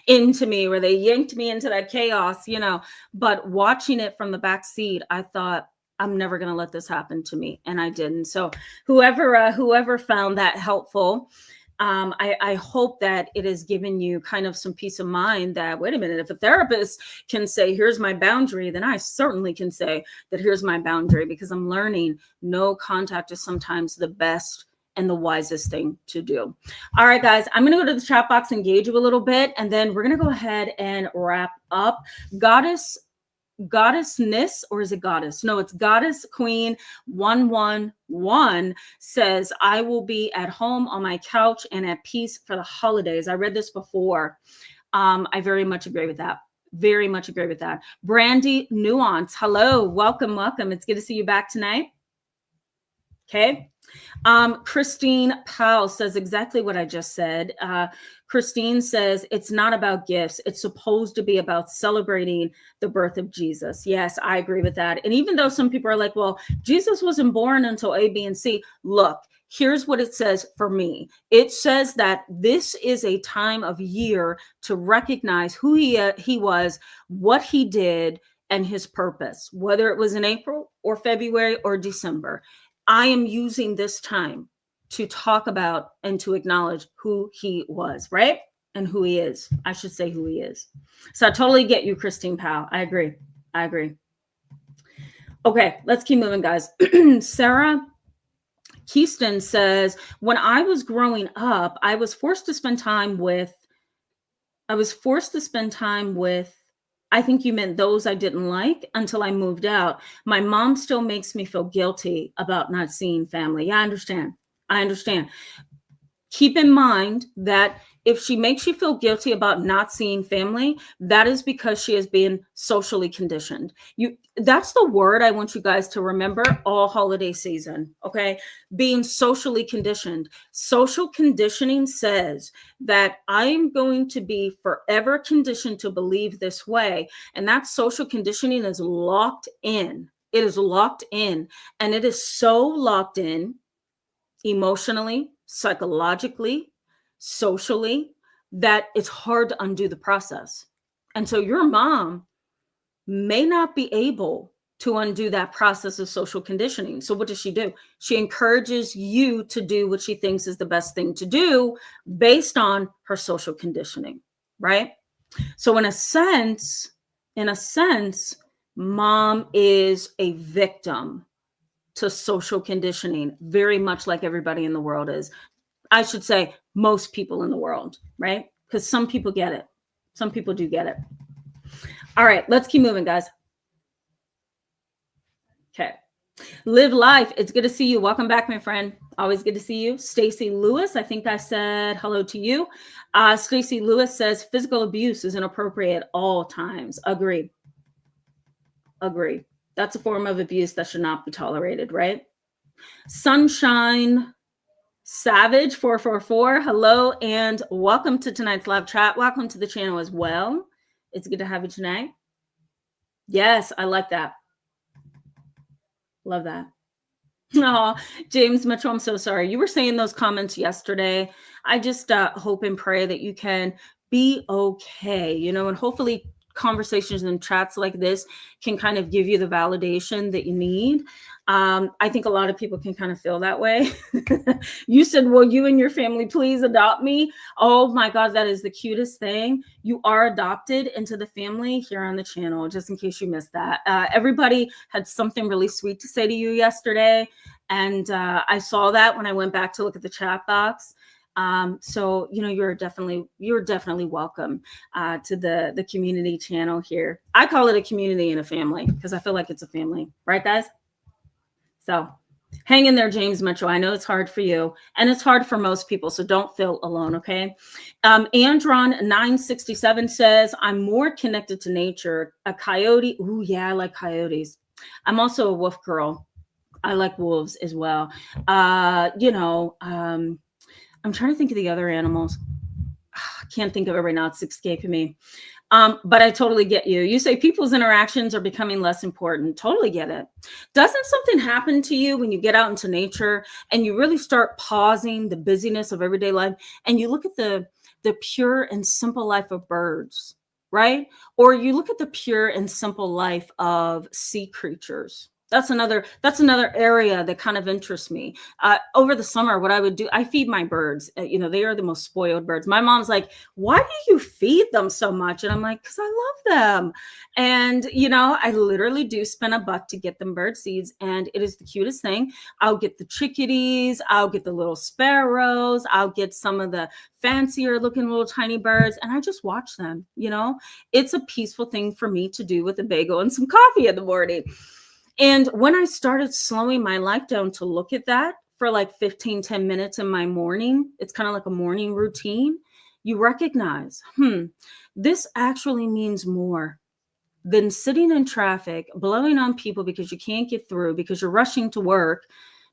into me, where they yanked me into that chaos, But watching it from the back seat, I thought, I'm never going to let this happen to me. And I didn't. So whoever found that helpful, I hope that it has given you kind of some peace of mind that, wait a minute, if a therapist can say, here's my boundary, then I certainly can say that here's my boundary, because I'm learning no contact is sometimes the best and the wisest thing to do. All right, guys, I'm going to go to the chat box, engage you a little bit, and then we're going to go ahead and wrap up. Goddessness, or is it goddess? No, it's Goddess Queen 111 says, I will be at home on my couch and at peace for the holidays. I read this before. I very much agree with that. Very much agree with that. Brandy Nuance, hello, welcome. It's good to see you back tonight. Okay. Christine Powell says exactly what I just said. Christine says, it's not about gifts. It's supposed to be about celebrating the birth of Jesus. Yes, I agree with that. And even though some people are like, well, Jesus wasn't born until A, B, and C. Look, here's what it says for me. It says that this is a time of year to recognize who he was, what he did, and his purpose, whether it was in April or February or December. I am using this time to talk about and to acknowledge who he was, right? And who he is. I should say who he is. So I totally get you, Christine Powell. I agree. Okay, let's keep moving, guys. Sarah Keyston says, when I was growing up, I was forced to spend time with, I think you meant those I didn't like until I moved out. My mom still makes me feel guilty about not seeing family. Yeah, I understand. Keep in mind that if she makes you feel guilty about not seeing family, that is because she has been socially conditioned. That's the word I want you guys to remember all holiday season, okay? Being socially conditioned. Social conditioning says that I'm going to be forever conditioned to believe this way. And that social conditioning is locked in. It is locked in. And it is so locked in emotionally, psychologically, socially, that it's hard to undo the process. And so your mom may not be able to undo that process of social conditioning. So what does she do? She encourages you to do what she thinks is the best thing to do based on her social conditioning, right? So in a sense, mom is a victim to social conditioning, very much like everybody in the world is. I should say most people in the world, right? Because some people get it. Some people do get it. All right, let's keep moving, guys. Okay. Live life. It's good to see you. Welcome back, my friend. Always good to see you. Stacy Lewis, I think I said hello to you. Stacy Lewis says physical abuse is inappropriate at all times. Agree. That's a form of abuse that should not be tolerated, right? Sunshine Savage 444, hello and welcome to tonight's live chat. Welcome to the channel as well. It's good to have you tonight. Yes, I like that. Love that. Oh, James Mitchell, I'm so sorry. You were saying those comments yesterday. I just hope and pray that you can be okay, and hopefully conversations and chats like this can kind of give you the validation that you need. I think a lot of people can kind of feel that way. You said, well, you and your family, please adopt me. Oh my God, that is the cutest thing. You are adopted into the family here on the channel, just in case you missed that. Everybody had something really sweet to say to you yesterday. And I saw that when I went back to look at the chat box. So, you're definitely welcome to the community channel here. I call it a community and a family because I feel like it's a family, right, guys? So hang in there, James Mitchell. I know it's hard for you and it's hard for most people. So don't feel alone. Okay. Andron 967 says, I'm more connected to nature. A coyote. Ooh, yeah. I like coyotes. I'm also a wolf girl. I like wolves as well. I'm trying to think of the other animals. I can't think of it right now. It's escaping me. But I totally get you. You say people's interactions are becoming less important. Totally get it. Doesn't something happen to you when you get out into nature and you really start pausing the busyness of everyday life and you look at the pure and simple life of birds, right? Or you look at the pure and simple life of sea creatures, That's another area that kind of interests me. Over the summer, what I would do, I feed my birds. They are the most spoiled birds. My mom's like, "Why do you feed them so much?" And I'm like, "Because I love them." And I literally do spend $1 to get them bird seeds, and it is the cutest thing. I'll get the chickadees, I'll get the little sparrows, I'll get some of the fancier looking little tiny birds, and I just watch them. It's a peaceful thing for me to do with a bagel and some coffee in the morning. And when I started slowing my life down to look at that for like 15, 10 minutes in my morning, it's kind of like a morning routine, you recognize, this actually means more than sitting in traffic, blowing on people because you can't get through, because you're rushing to work,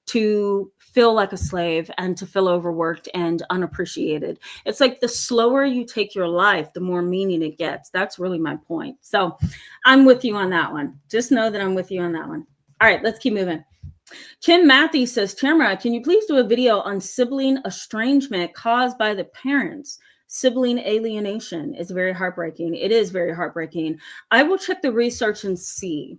to feel like a slave and to feel overworked and unappreciated. It's like the slower you take your life, the more meaning it gets. That's really my point. So I'm with you on that one. Just know that I'm with you on that one. All right, let's keep moving. Kim Matthews says, Tamara, can you please do a video on sibling estrangement caused by the parents? Sibling alienation is very heartbreaking. It is very heartbreaking. I will check the research and see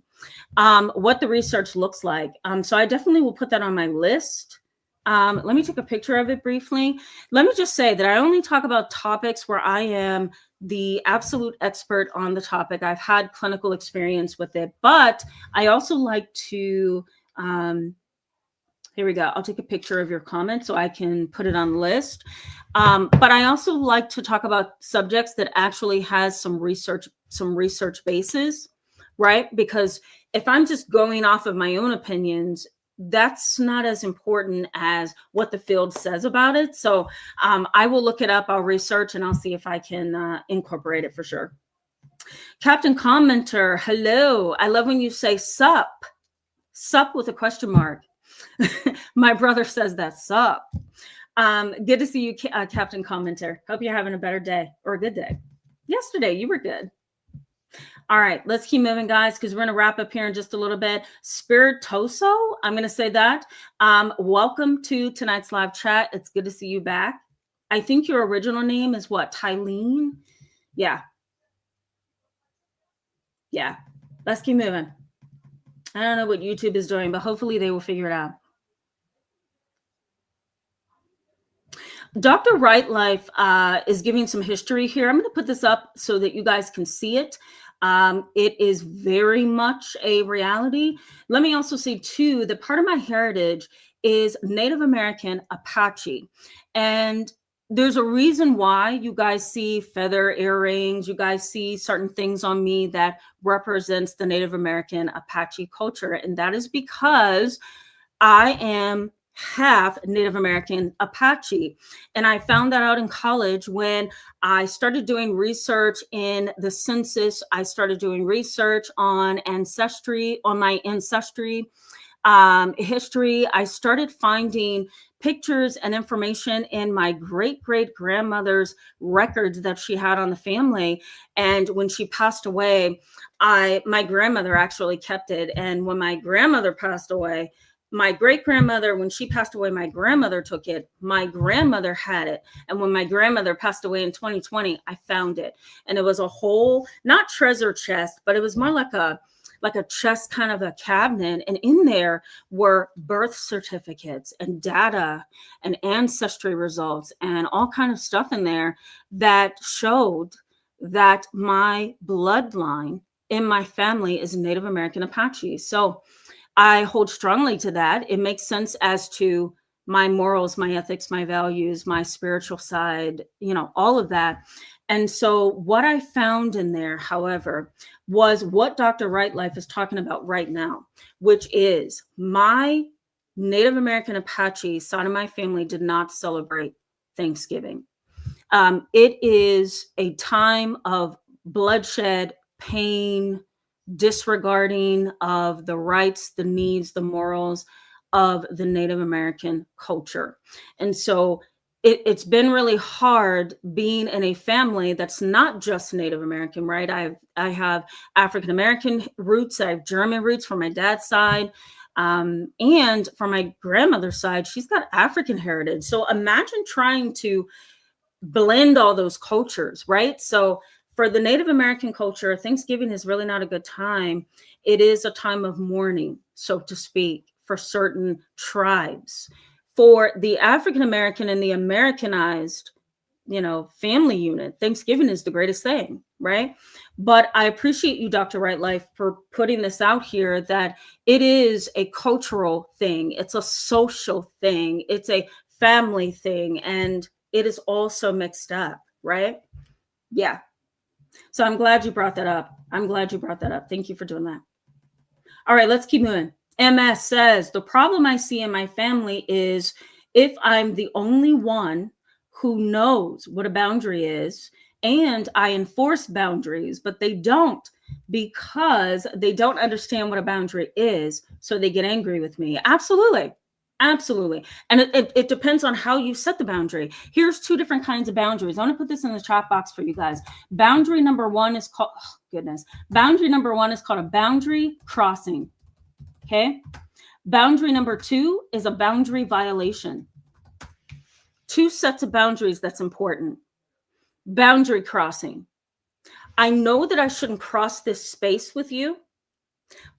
what the research looks like. So I definitely will put that on my list. Let me take a picture of it briefly. Let me just say that I only talk about topics where I am the absolute expert on the topic. I've had clinical experience with it, but I also like to, here we go. I'll take a picture of your comment so I can put it on the list. But I also like to talk about subjects that actually has some research basis, right? Because if I'm just going off of my own opinions, that's not as important as what the field says about it. So I will look it up, I'll research, and I'll see if I can incorporate it for sure. Captain Commenter, hello. I love when you say sup with a question mark. My brother says that, sup. Good to see you, Captain Commenter. Hope you're having a better day or a good day. Yesterday, you were good. All right, let's keep moving, guys, because we're going to wrap up here in just a little bit. Spiritoso, I'm going to say that. Welcome to tonight's live chat. It's good to see you back. I think your original name is what? Tylene? Yeah. Yeah. Let's keep moving. I don't know what YouTube is doing, but hopefully they will figure it out. Dr. Right Life is giving some history here. I'm going to put this up so that you guys can see it. It is very much a reality. Let me also say, too, that part of my heritage is Native American Apache. And there's a reason why you guys see feather earrings, you guys see certain things on me that represents the Native American Apache culture. And that is because I am half Native American Apache. And I found that out in college when I started doing research in the census. I started doing research on ancestry, on my ancestry history. I started finding pictures and information in my great-great-grandmother's records that she had on the family. And when she passed away, my grandmother actually kept it. And when my grandmother passed away, my great-grandmother, when she passed away, my grandmother took it. My grandmother had it. And when my grandmother passed away in 2020, I found it. And it was a whole, not treasure chest, but it was more like a chest, kind of a cabinet. And in there were birth certificates and data and ancestry results and all kind of stuff in there that showed that my bloodline in my family is Native American Apache. So I hold strongly to that. It makes sense as to my morals, my ethics, my values, my spiritual side, all of that. And so what I found in there, however, was what Dr. Right Life is talking about right now, which is my Native American Apache side of my family did not celebrate Thanksgiving. It is a time of bloodshed, pain, disregarding of the rights, the needs, the morals of the Native American culture. And so it's been really hard being in a family that's not just Native American, right? I have African American roots, I have German roots from my dad's side. And from my grandmother's side, she's got African heritage. So imagine trying to blend all those cultures, right? So For the Native American culture, Thanksgiving is really not a good time. It is a time of mourning, so to speak, for certain tribes. For the African American and the Americanized, family unit, Thanksgiving is the greatest thing, right? But I appreciate you, Dr. Right Life, for putting this out here that it is a cultural thing, it's a social thing, it's a family thing, and it is also mixed up, right? Yeah. So I'm glad you brought that up. Thank you for doing that. All right, let's keep moving. MS says, the problem I see in my family is if I'm the only one who knows what a boundary is and I enforce boundaries, but they don't because they don't understand what a boundary is. So they get angry with me. Absolutely. Absolutely. And it depends on how you set the boundary. Here's two different kinds of boundaries. I want to put this in the chat box for you guys. Boundary number one is called, Boundary number one is called a boundary crossing. Okay. Boundary number two is a boundary violation. Two sets of boundaries that's important. Boundary crossing. I know that I shouldn't cross this space with you,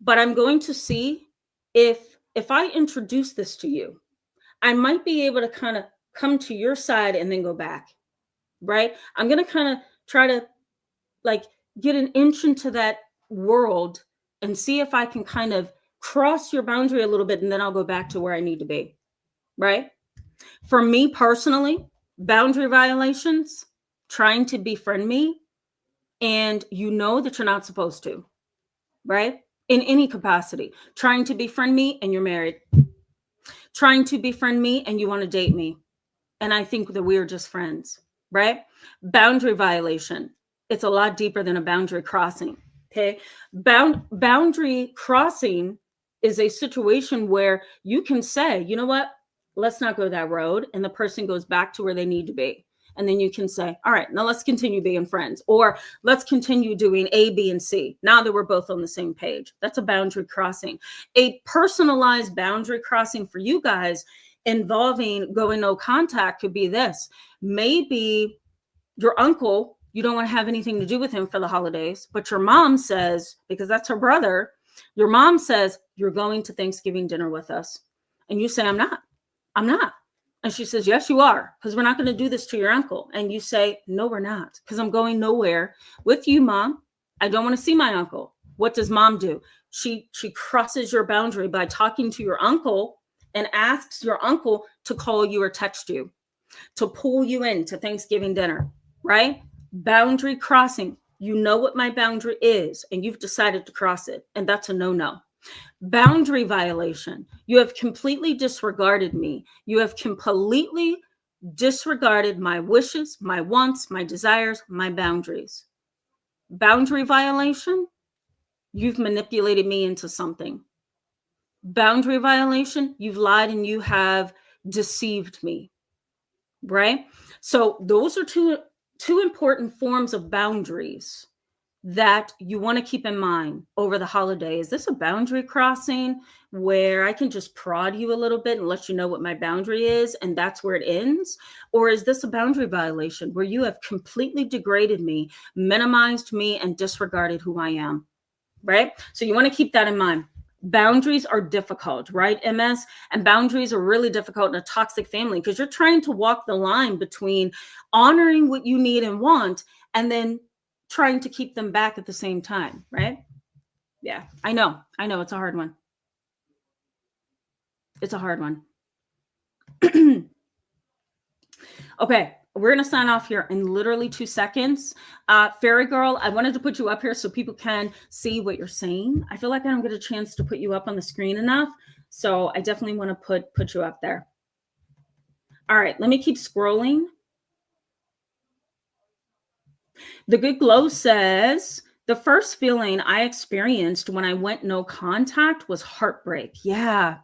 but I'm going to see if I introduce this to you, I might be able to kind of come to your side and then go back, right? I'm going to kind of try to get an inch into that world and see if I can kind of cross your boundary a little bit, and then I'll go back to where I need to be, right? For me personally, boundary violations, trying to befriend me, and you know that you're not supposed to, right? In any capacity, trying to befriend me and you're married, trying to befriend me and you want to date me, and I think that we are just friends, right? Boundary violation. It's a lot deeper than a boundary crossing. Okay. Boundary crossing is a situation where you can say, you know what, let's not go that road. And the person goes back to where they need to be. And then you can say, all right, now let's continue being friends, or let's continue doing A, B, and C. Now that we're both on the same page, that's a boundary crossing. A personalized boundary crossing for you guys involving going no contact could be this. Maybe your uncle, you don't want to have anything to do with him for the holidays, but your mom says, because that's her brother, your mom says, you're going to Thanksgiving dinner with us. And you say, I'm not. And she says, yes, you are, because we're not going to do this to your uncle. And you say, no, we're not, because I'm going nowhere with you, Mom. I don't want to see my uncle. What does Mom do? She crosses your boundary by talking to your uncle and asks your uncle to call you or text you, to pull you into Thanksgiving dinner, right? Boundary crossing. You know what my boundary is, and you've decided to cross it, and that's a no-no. Boundary violation. You have completely disregarded me. You have completely disregarded my wishes, my wants, my desires, my boundaries. Boundary violation. You've manipulated me into something. Boundary violation. You've lied and you have deceived me, right? So those are two important forms of boundaries that you want to keep in mind over the holiday. Is this a boundary crossing where I can just prod you a little bit and let you know what my boundary is, and that's where it ends? Or is this a boundary violation where you have completely degraded me, minimized me, and disregarded who I am, right? So you want to keep that in mind. Boundaries are difficult, right, MS? And boundaries are really difficult in a toxic family because you're trying to walk the line between honoring what you need and want and then trying to keep them back at the same time, right? Yeah, I know. It's a hard one. Okay, we're going to sign off here in literally 2 seconds. Fairy Girl, I wanted to put you up here so people can see what you're saying. I feel like I don't get a chance to put you up on the screen enough, so I definitely want to put you up there. All right, let me keep scrolling. The Good Glow says, the first feeling I experienced when I went no contact was heartbreak. Yeah.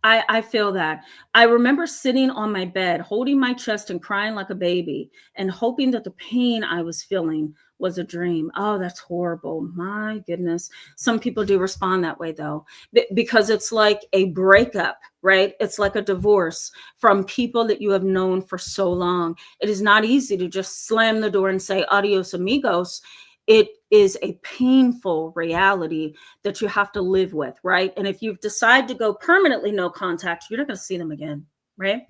I feel that. I remember sitting on my bed, holding my chest and crying like a baby and hoping that the pain I was feeling was a dream. Oh, that's horrible. My goodness. Some people do respond that way though, because it's like a breakup, right? It's like a divorce from people that you have known for so long. It is not easy to just slam the door and say adios amigos. It is a painful reality that you have to live with, right? And if you've decided to go permanently no contact, you're not going to see them again, right?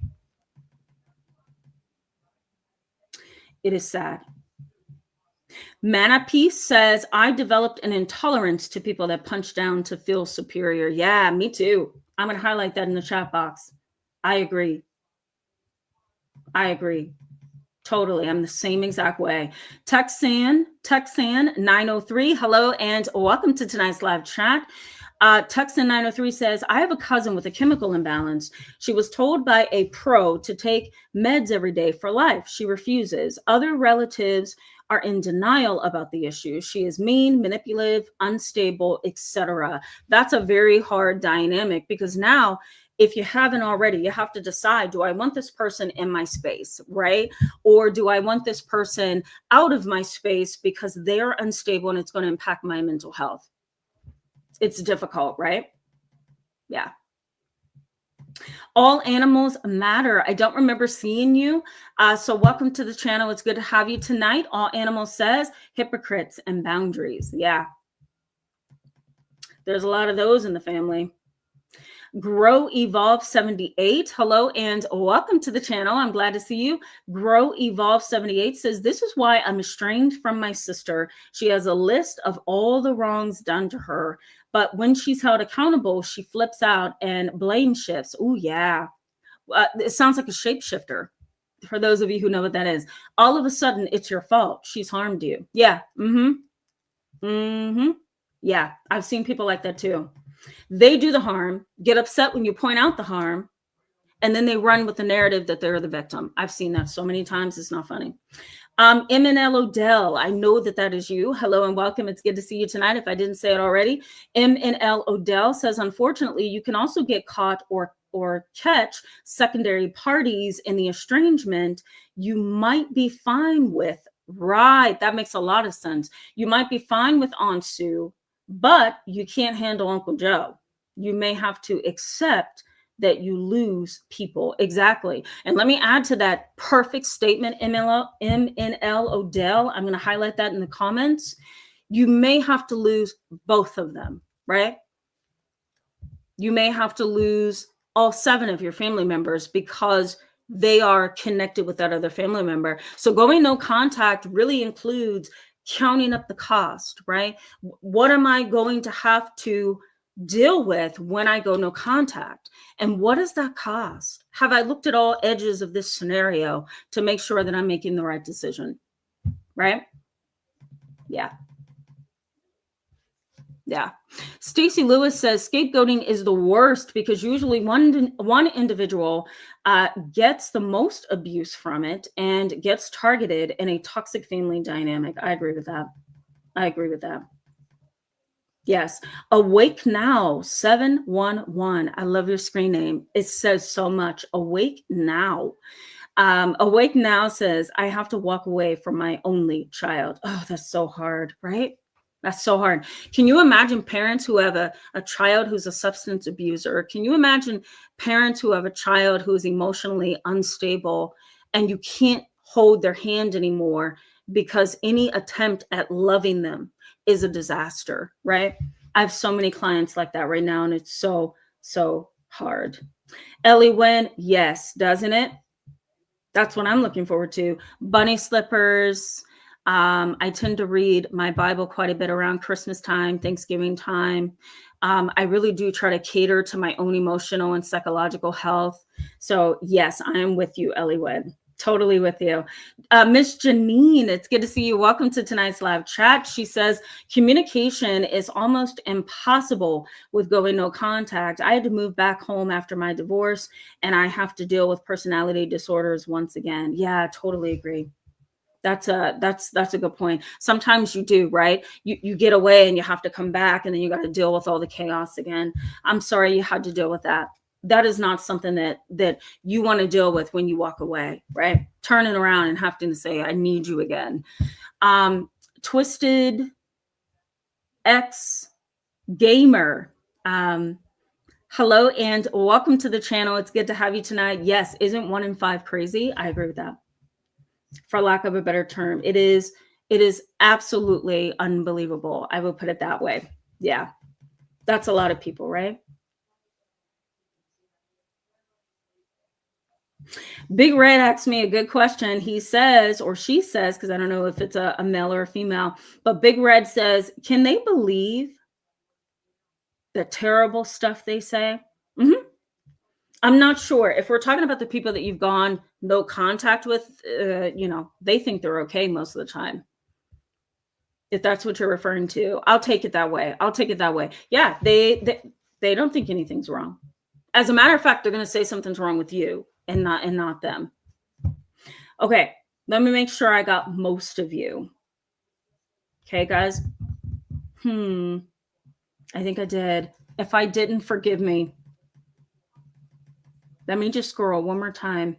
It is sad. Mana Peace says, I developed an intolerance to people that punch down to feel superior. Yeah, me too. I'm going to highlight that in the chat box. I agree. I agree. Totally. I'm the same exact way. Texan 903. Hello and welcome to tonight's live chat. Texan 903 says, I have a cousin with a chemical imbalance. She was told by a pro to take meds every day for life. She refuses. Other relatives are in denial about the issue. She is mean, manipulative, unstable, etc. That's a very hard dynamic because now, if you haven't already, you have to decide, do I want this person in my space, right? Or do I want this person out of my space because they're unstable and it's going to impact my mental health? It's difficult, right? Yeah. All animals matter. I don't remember seeing you. So welcome to the channel. It's good to have you tonight. All Animals says hypocrites and boundaries. Yeah. There's a lot of those in the family. Grow Evolve 78. Hello and welcome to the channel. I'm glad to see you. Grow Evolve 78 says, this is why I'm estranged from my sister. She has a list of all the wrongs done to her, but when she's held accountable, she flips out and blame shifts. Oh yeah. It sounds like a shapeshifter. For those of you who know what that is, all of a sudden it's your fault. She's harmed you. Yeah. Yeah. I've seen people like that too. They do the harm, get upset when you point out the harm, and then they run with the narrative that they're the victim. I've seen that so many times. It's not funny. MNL Odell, I know that is you. Hello and welcome. It's good to see you tonight. If I didn't say it already, MNL Odell says, unfortunately, you can also get caught or catch secondary parties in the estrangement you might be fine with. Right. That makes a lot of sense. You might be fine with Aunt Sue, but you can't handle Uncle Joe. You may have to accept that you lose people. Exactly. And let me add to that perfect statement, MNL Odell. I'm going to highlight that in the comments. You may have to lose both of them, right? You may have to lose all 7 of your family members because they are connected with that other family member. So going no contact really includes counting up the cost, right? What am I going to have to deal with when I go no contact? And what does that cost? Have I looked at all edges of this scenario to make sure that I'm making the right decision? Right? Yeah. Yeah. Stacy Lewis says scapegoating is the worst because usually one individual gets the most abuse from it and gets targeted in a toxic family dynamic. I agree with that. I agree with that. Yes. Awake Now 711. I love your screen name. It says so much. Awake Now. Awake Now says, I have to walk away from my only child. Oh, that's so hard, right? That's so hard. Can you imagine parents who have a child who's a substance abuser? Can you imagine parents who have a child who's emotionally unstable and you can't hold their hand anymore because any attempt at loving them is a disaster, right? I have so many clients like that right now, and it's so, so hard. Ellie Wen, yes, doesn't it? That's what I'm looking forward to. Bunny slippers. I tend to read my Bible quite a bit around Christmas time, Thanksgiving time. I really do try to cater to my own emotional and psychological health. So yes, I am with you, Ellie Wen. Totally with you. Miss Janine, it's good to see you. Welcome to tonight's live chat. She says, communication is almost impossible with going no contact. I had to move back home after my divorce and I have to deal with personality disorders once again. Yeah, I totally agree. That's a good point. Sometimes you do, right? You get away and you have to come back and then you got to deal with all the chaos again. I'm sorry you had to deal with that. that is not something that you want to deal with when you walk away, right? Turning around and having to say, I need you again. Twisted X Gamer. Hello and welcome to the channel. It's good to have you tonight. Yes, isn't 1 in 5 crazy? I agree with that. For lack of a better term, it is absolutely unbelievable. I will put it that way. Yeah. That's a lot of people, right? Big Red asked me a good question. He says, or she says, because I don't know if it's a male or a female, but Big Red says, can they believe the terrible stuff they say? Mm-hmm. I'm not sure. If we're talking about the people that you've gone no contact with, they think they're okay most of the time. If that's what you're referring to, I'll take it that way. Yeah, they don't think anything's wrong. As a matter of fact, they're going to say something's wrong with you and not them. Okay, let me make sure I got most of you. Okay, guys. I think I did. If I didn't, forgive me. Let me just scroll one more time.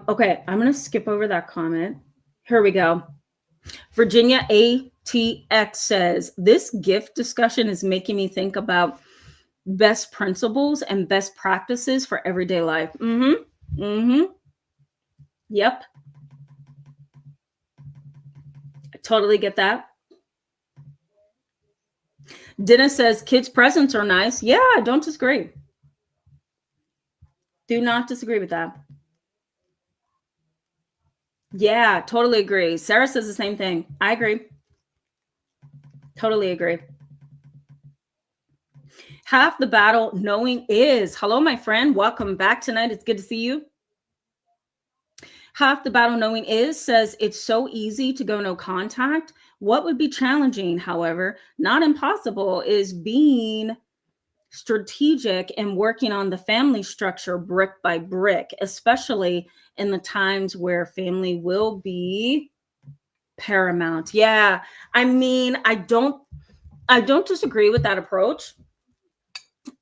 Okay, I'm going to skip over that comment. Here we go. Virginia ATX says, this gift discussion is making me think about best principles and best practices for everyday life. Yep. I totally get that. Dennis says, kids' presents are nice. Yeah, I don't disagree. Do not disagree with that. Yeah, totally agree. Sarah says the same thing. I agree. Totally agree. Half the battle knowing is. Hello, my friend. Welcome back tonight. It's good to see you. Half the battle knowing is says it's so easy to go no contact. What would be challenging, however, not impossible, is being strategic and working on the family structure brick by brick, especially in the times where family will be paramount. Yeah. I mean, I don't disagree with that approach.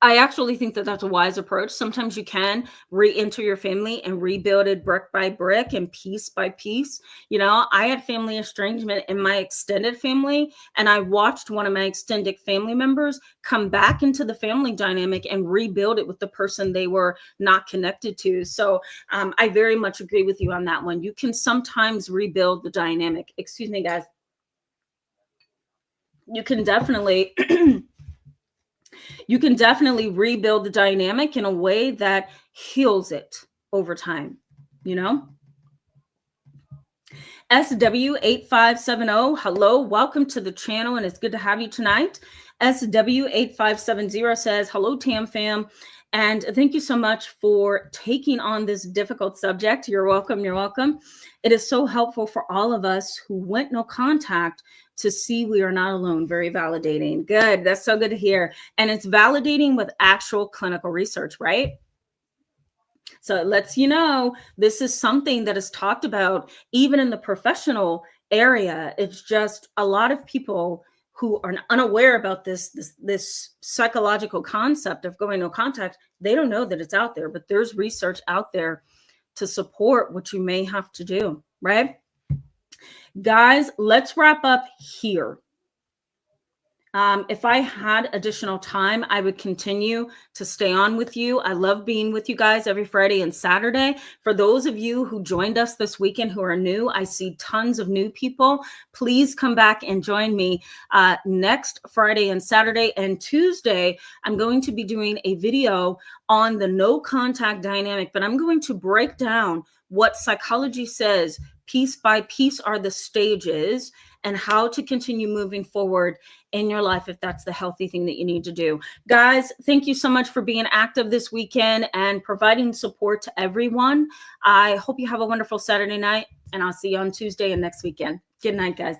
I actually think that that's a wise approach. Sometimes you can re-enter your family and rebuild it brick by brick and piece by piece. I had family estrangement in my extended family, and I watched one of my extended family members come back into the family dynamic and rebuild it with the person they were not connected to. So I very much agree with you on that one. You can sometimes rebuild the dynamic. Excuse me, guys. You can definitely rebuild the dynamic in a way that heals it over time, SW8570, hello, welcome to the channel, and it's good to have you tonight. SW8570 says, hello, Tam fam, and thank you so much for taking on this difficult subject. You're welcome. It is so helpful for all of us who went no contact to see we are not alone. Very validating. Good. That's so good to hear. And it's validating with actual clinical research, right? So it lets you know this is something that is talked about even in the professional area. It's just a lot of people who are unaware about this psychological concept of going no contact. They don't know that it's out there, but there's research out there to support what you may have to do, right? Guys, let's wrap up here. If I had additional time, I would continue to stay on with you. I love being with you guys every Friday and Saturday. For those of you who joined us this weekend who are new, I see tons of new people. Please come back and join me next Friday and Saturday. And Tuesday, I'm going to be doing a video on the no contact dynamic, but I'm going to break down what psychology says piece by piece are the stages and how to continue moving forward in your life if that's the healthy thing that you need to do. Guys, thank you so much for being active this weekend and providing support to everyone. I hope you have a wonderful Saturday night, and I'll see you on Tuesday and next weekend. Good night, guys.